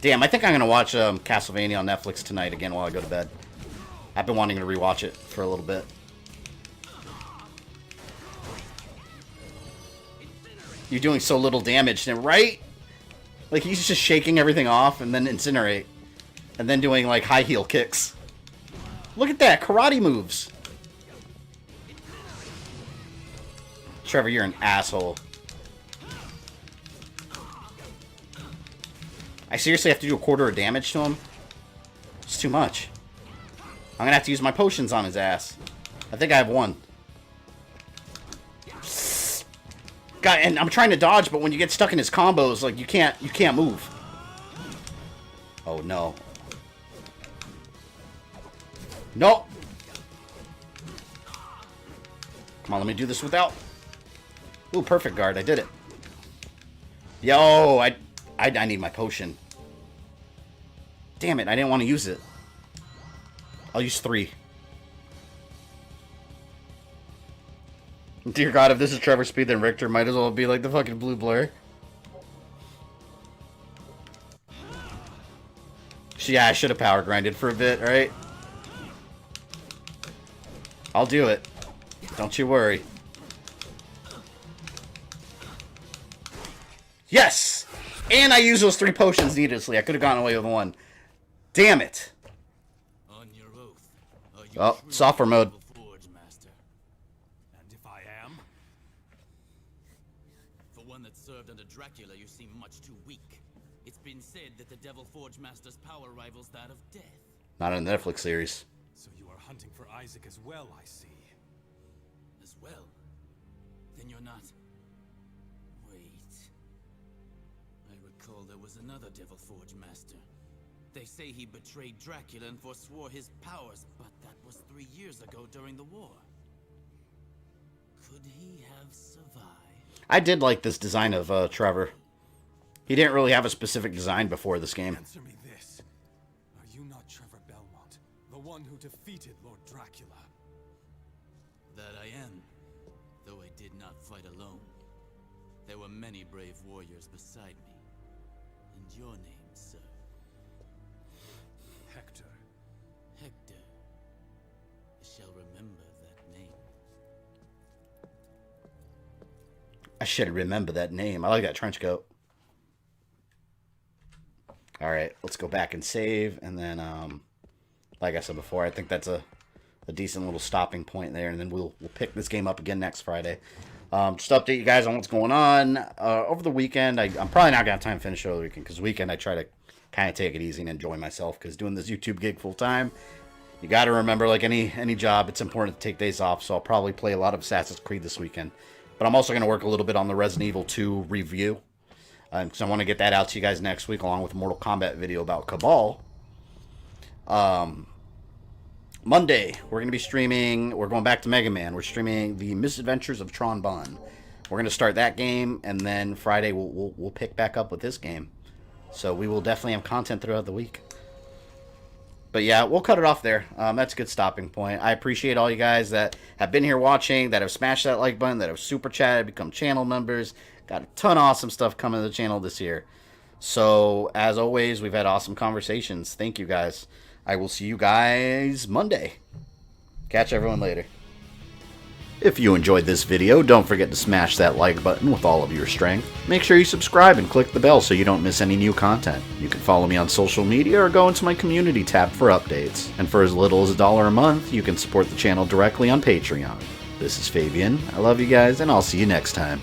Damn, I think I'm going to watch Castlevania on Netflix tonight again while I go to bed. I've been wanting to rewatch it for a little bit. You're doing so little damage, right? Like, he's just shaking everything off and then incinerate. And then doing, like, high heel kicks. Look at that! Karate moves! Trevor, you're an asshole. I seriously have to do a quarter of damage to him? It's too much. I'm gonna have to use my potions on his ass. I think I have one. God, and I'm trying to dodge, but when you get stuck in his combos, like, you can't move. Oh, no. No! Come on, let me do this without... Ooh, perfect guard. I did it. Yo, I need my potion. Damn it, I didn't want to use it. I'll use 3. Dear God, if this is Trevor Speed, then Richter might as well be like the fucking blue blur. Yeah, I should have power grinded for a bit, right? I'll do it. Don't you worry. Yes! And I used those 3 potions needlessly. I could have gotten away with 1. Damn it. On your oath, Oh, software mode. And if I am? For one that served under Dracula, you seem much too weak. It's been said that the Devil Forge Master's power rivals that of death. Not in the Netflix series. So you are hunting for Isaac as well, I see. As well? Then you're not... Wait... I recall there was another Devil Forge Master. They say he betrayed Dracula and forswore his powers, but that was 3 years ago during the war. Could he have survived? I did like this design of Trevor. He didn't really have a specific design before this game. Answer me this. Are you not Trevor Belmont, the one who defeated Lord Dracula? That I am, though I did not fight alone. There were many brave warriors beside me. And your name, sir? Hector. Hector. I shall remember that name. I should remember that name. I like that trench coat. Alright, let's go back and save. And then, like I said before, I think that's a decent little stopping point there. And then we'll pick this game up again next Friday. Just to update you guys on what's going on. Over the weekend, I'm probably not going to have time to finish over the weekend. Because weekend, I try to kind of take it easy and enjoy myself. Because doing this YouTube gig full time, you got to remember, like any job, it's important to take days off. So I'll probably play a lot of Assassin's Creed this weekend. But I'm also going to work a little bit on the Resident Evil 2 review. So I want to get that out to you guys next week, along with a Mortal Kombat video about Cabal. Monday, we're going to be streaming, we're going back to Mega Man. We're streaming The Misadventures of Tron Bonne. We're going to start that game, and then Friday we'll pick back up with this game. So we will definitely have content throughout the week. But yeah, we'll cut it off there. That's a good stopping point. I appreciate all you guys that have been here watching, that have smashed that like button, that have super chatted, become channel members. Got a ton of awesome stuff coming to the channel this year. So, as always, we've had awesome conversations. Thank you guys. I will see you guys Monday. Catch everyone later. If you enjoyed this video, don't forget to smash that like button with all of your strength. Make sure you subscribe and click the bell so you don't miss any new content. You can follow me on social media or go into my community tab for updates. And for as little as $1 a month, you can support the channel directly on Patreon. This is Fabian. I love you guys, and I'll see you next time.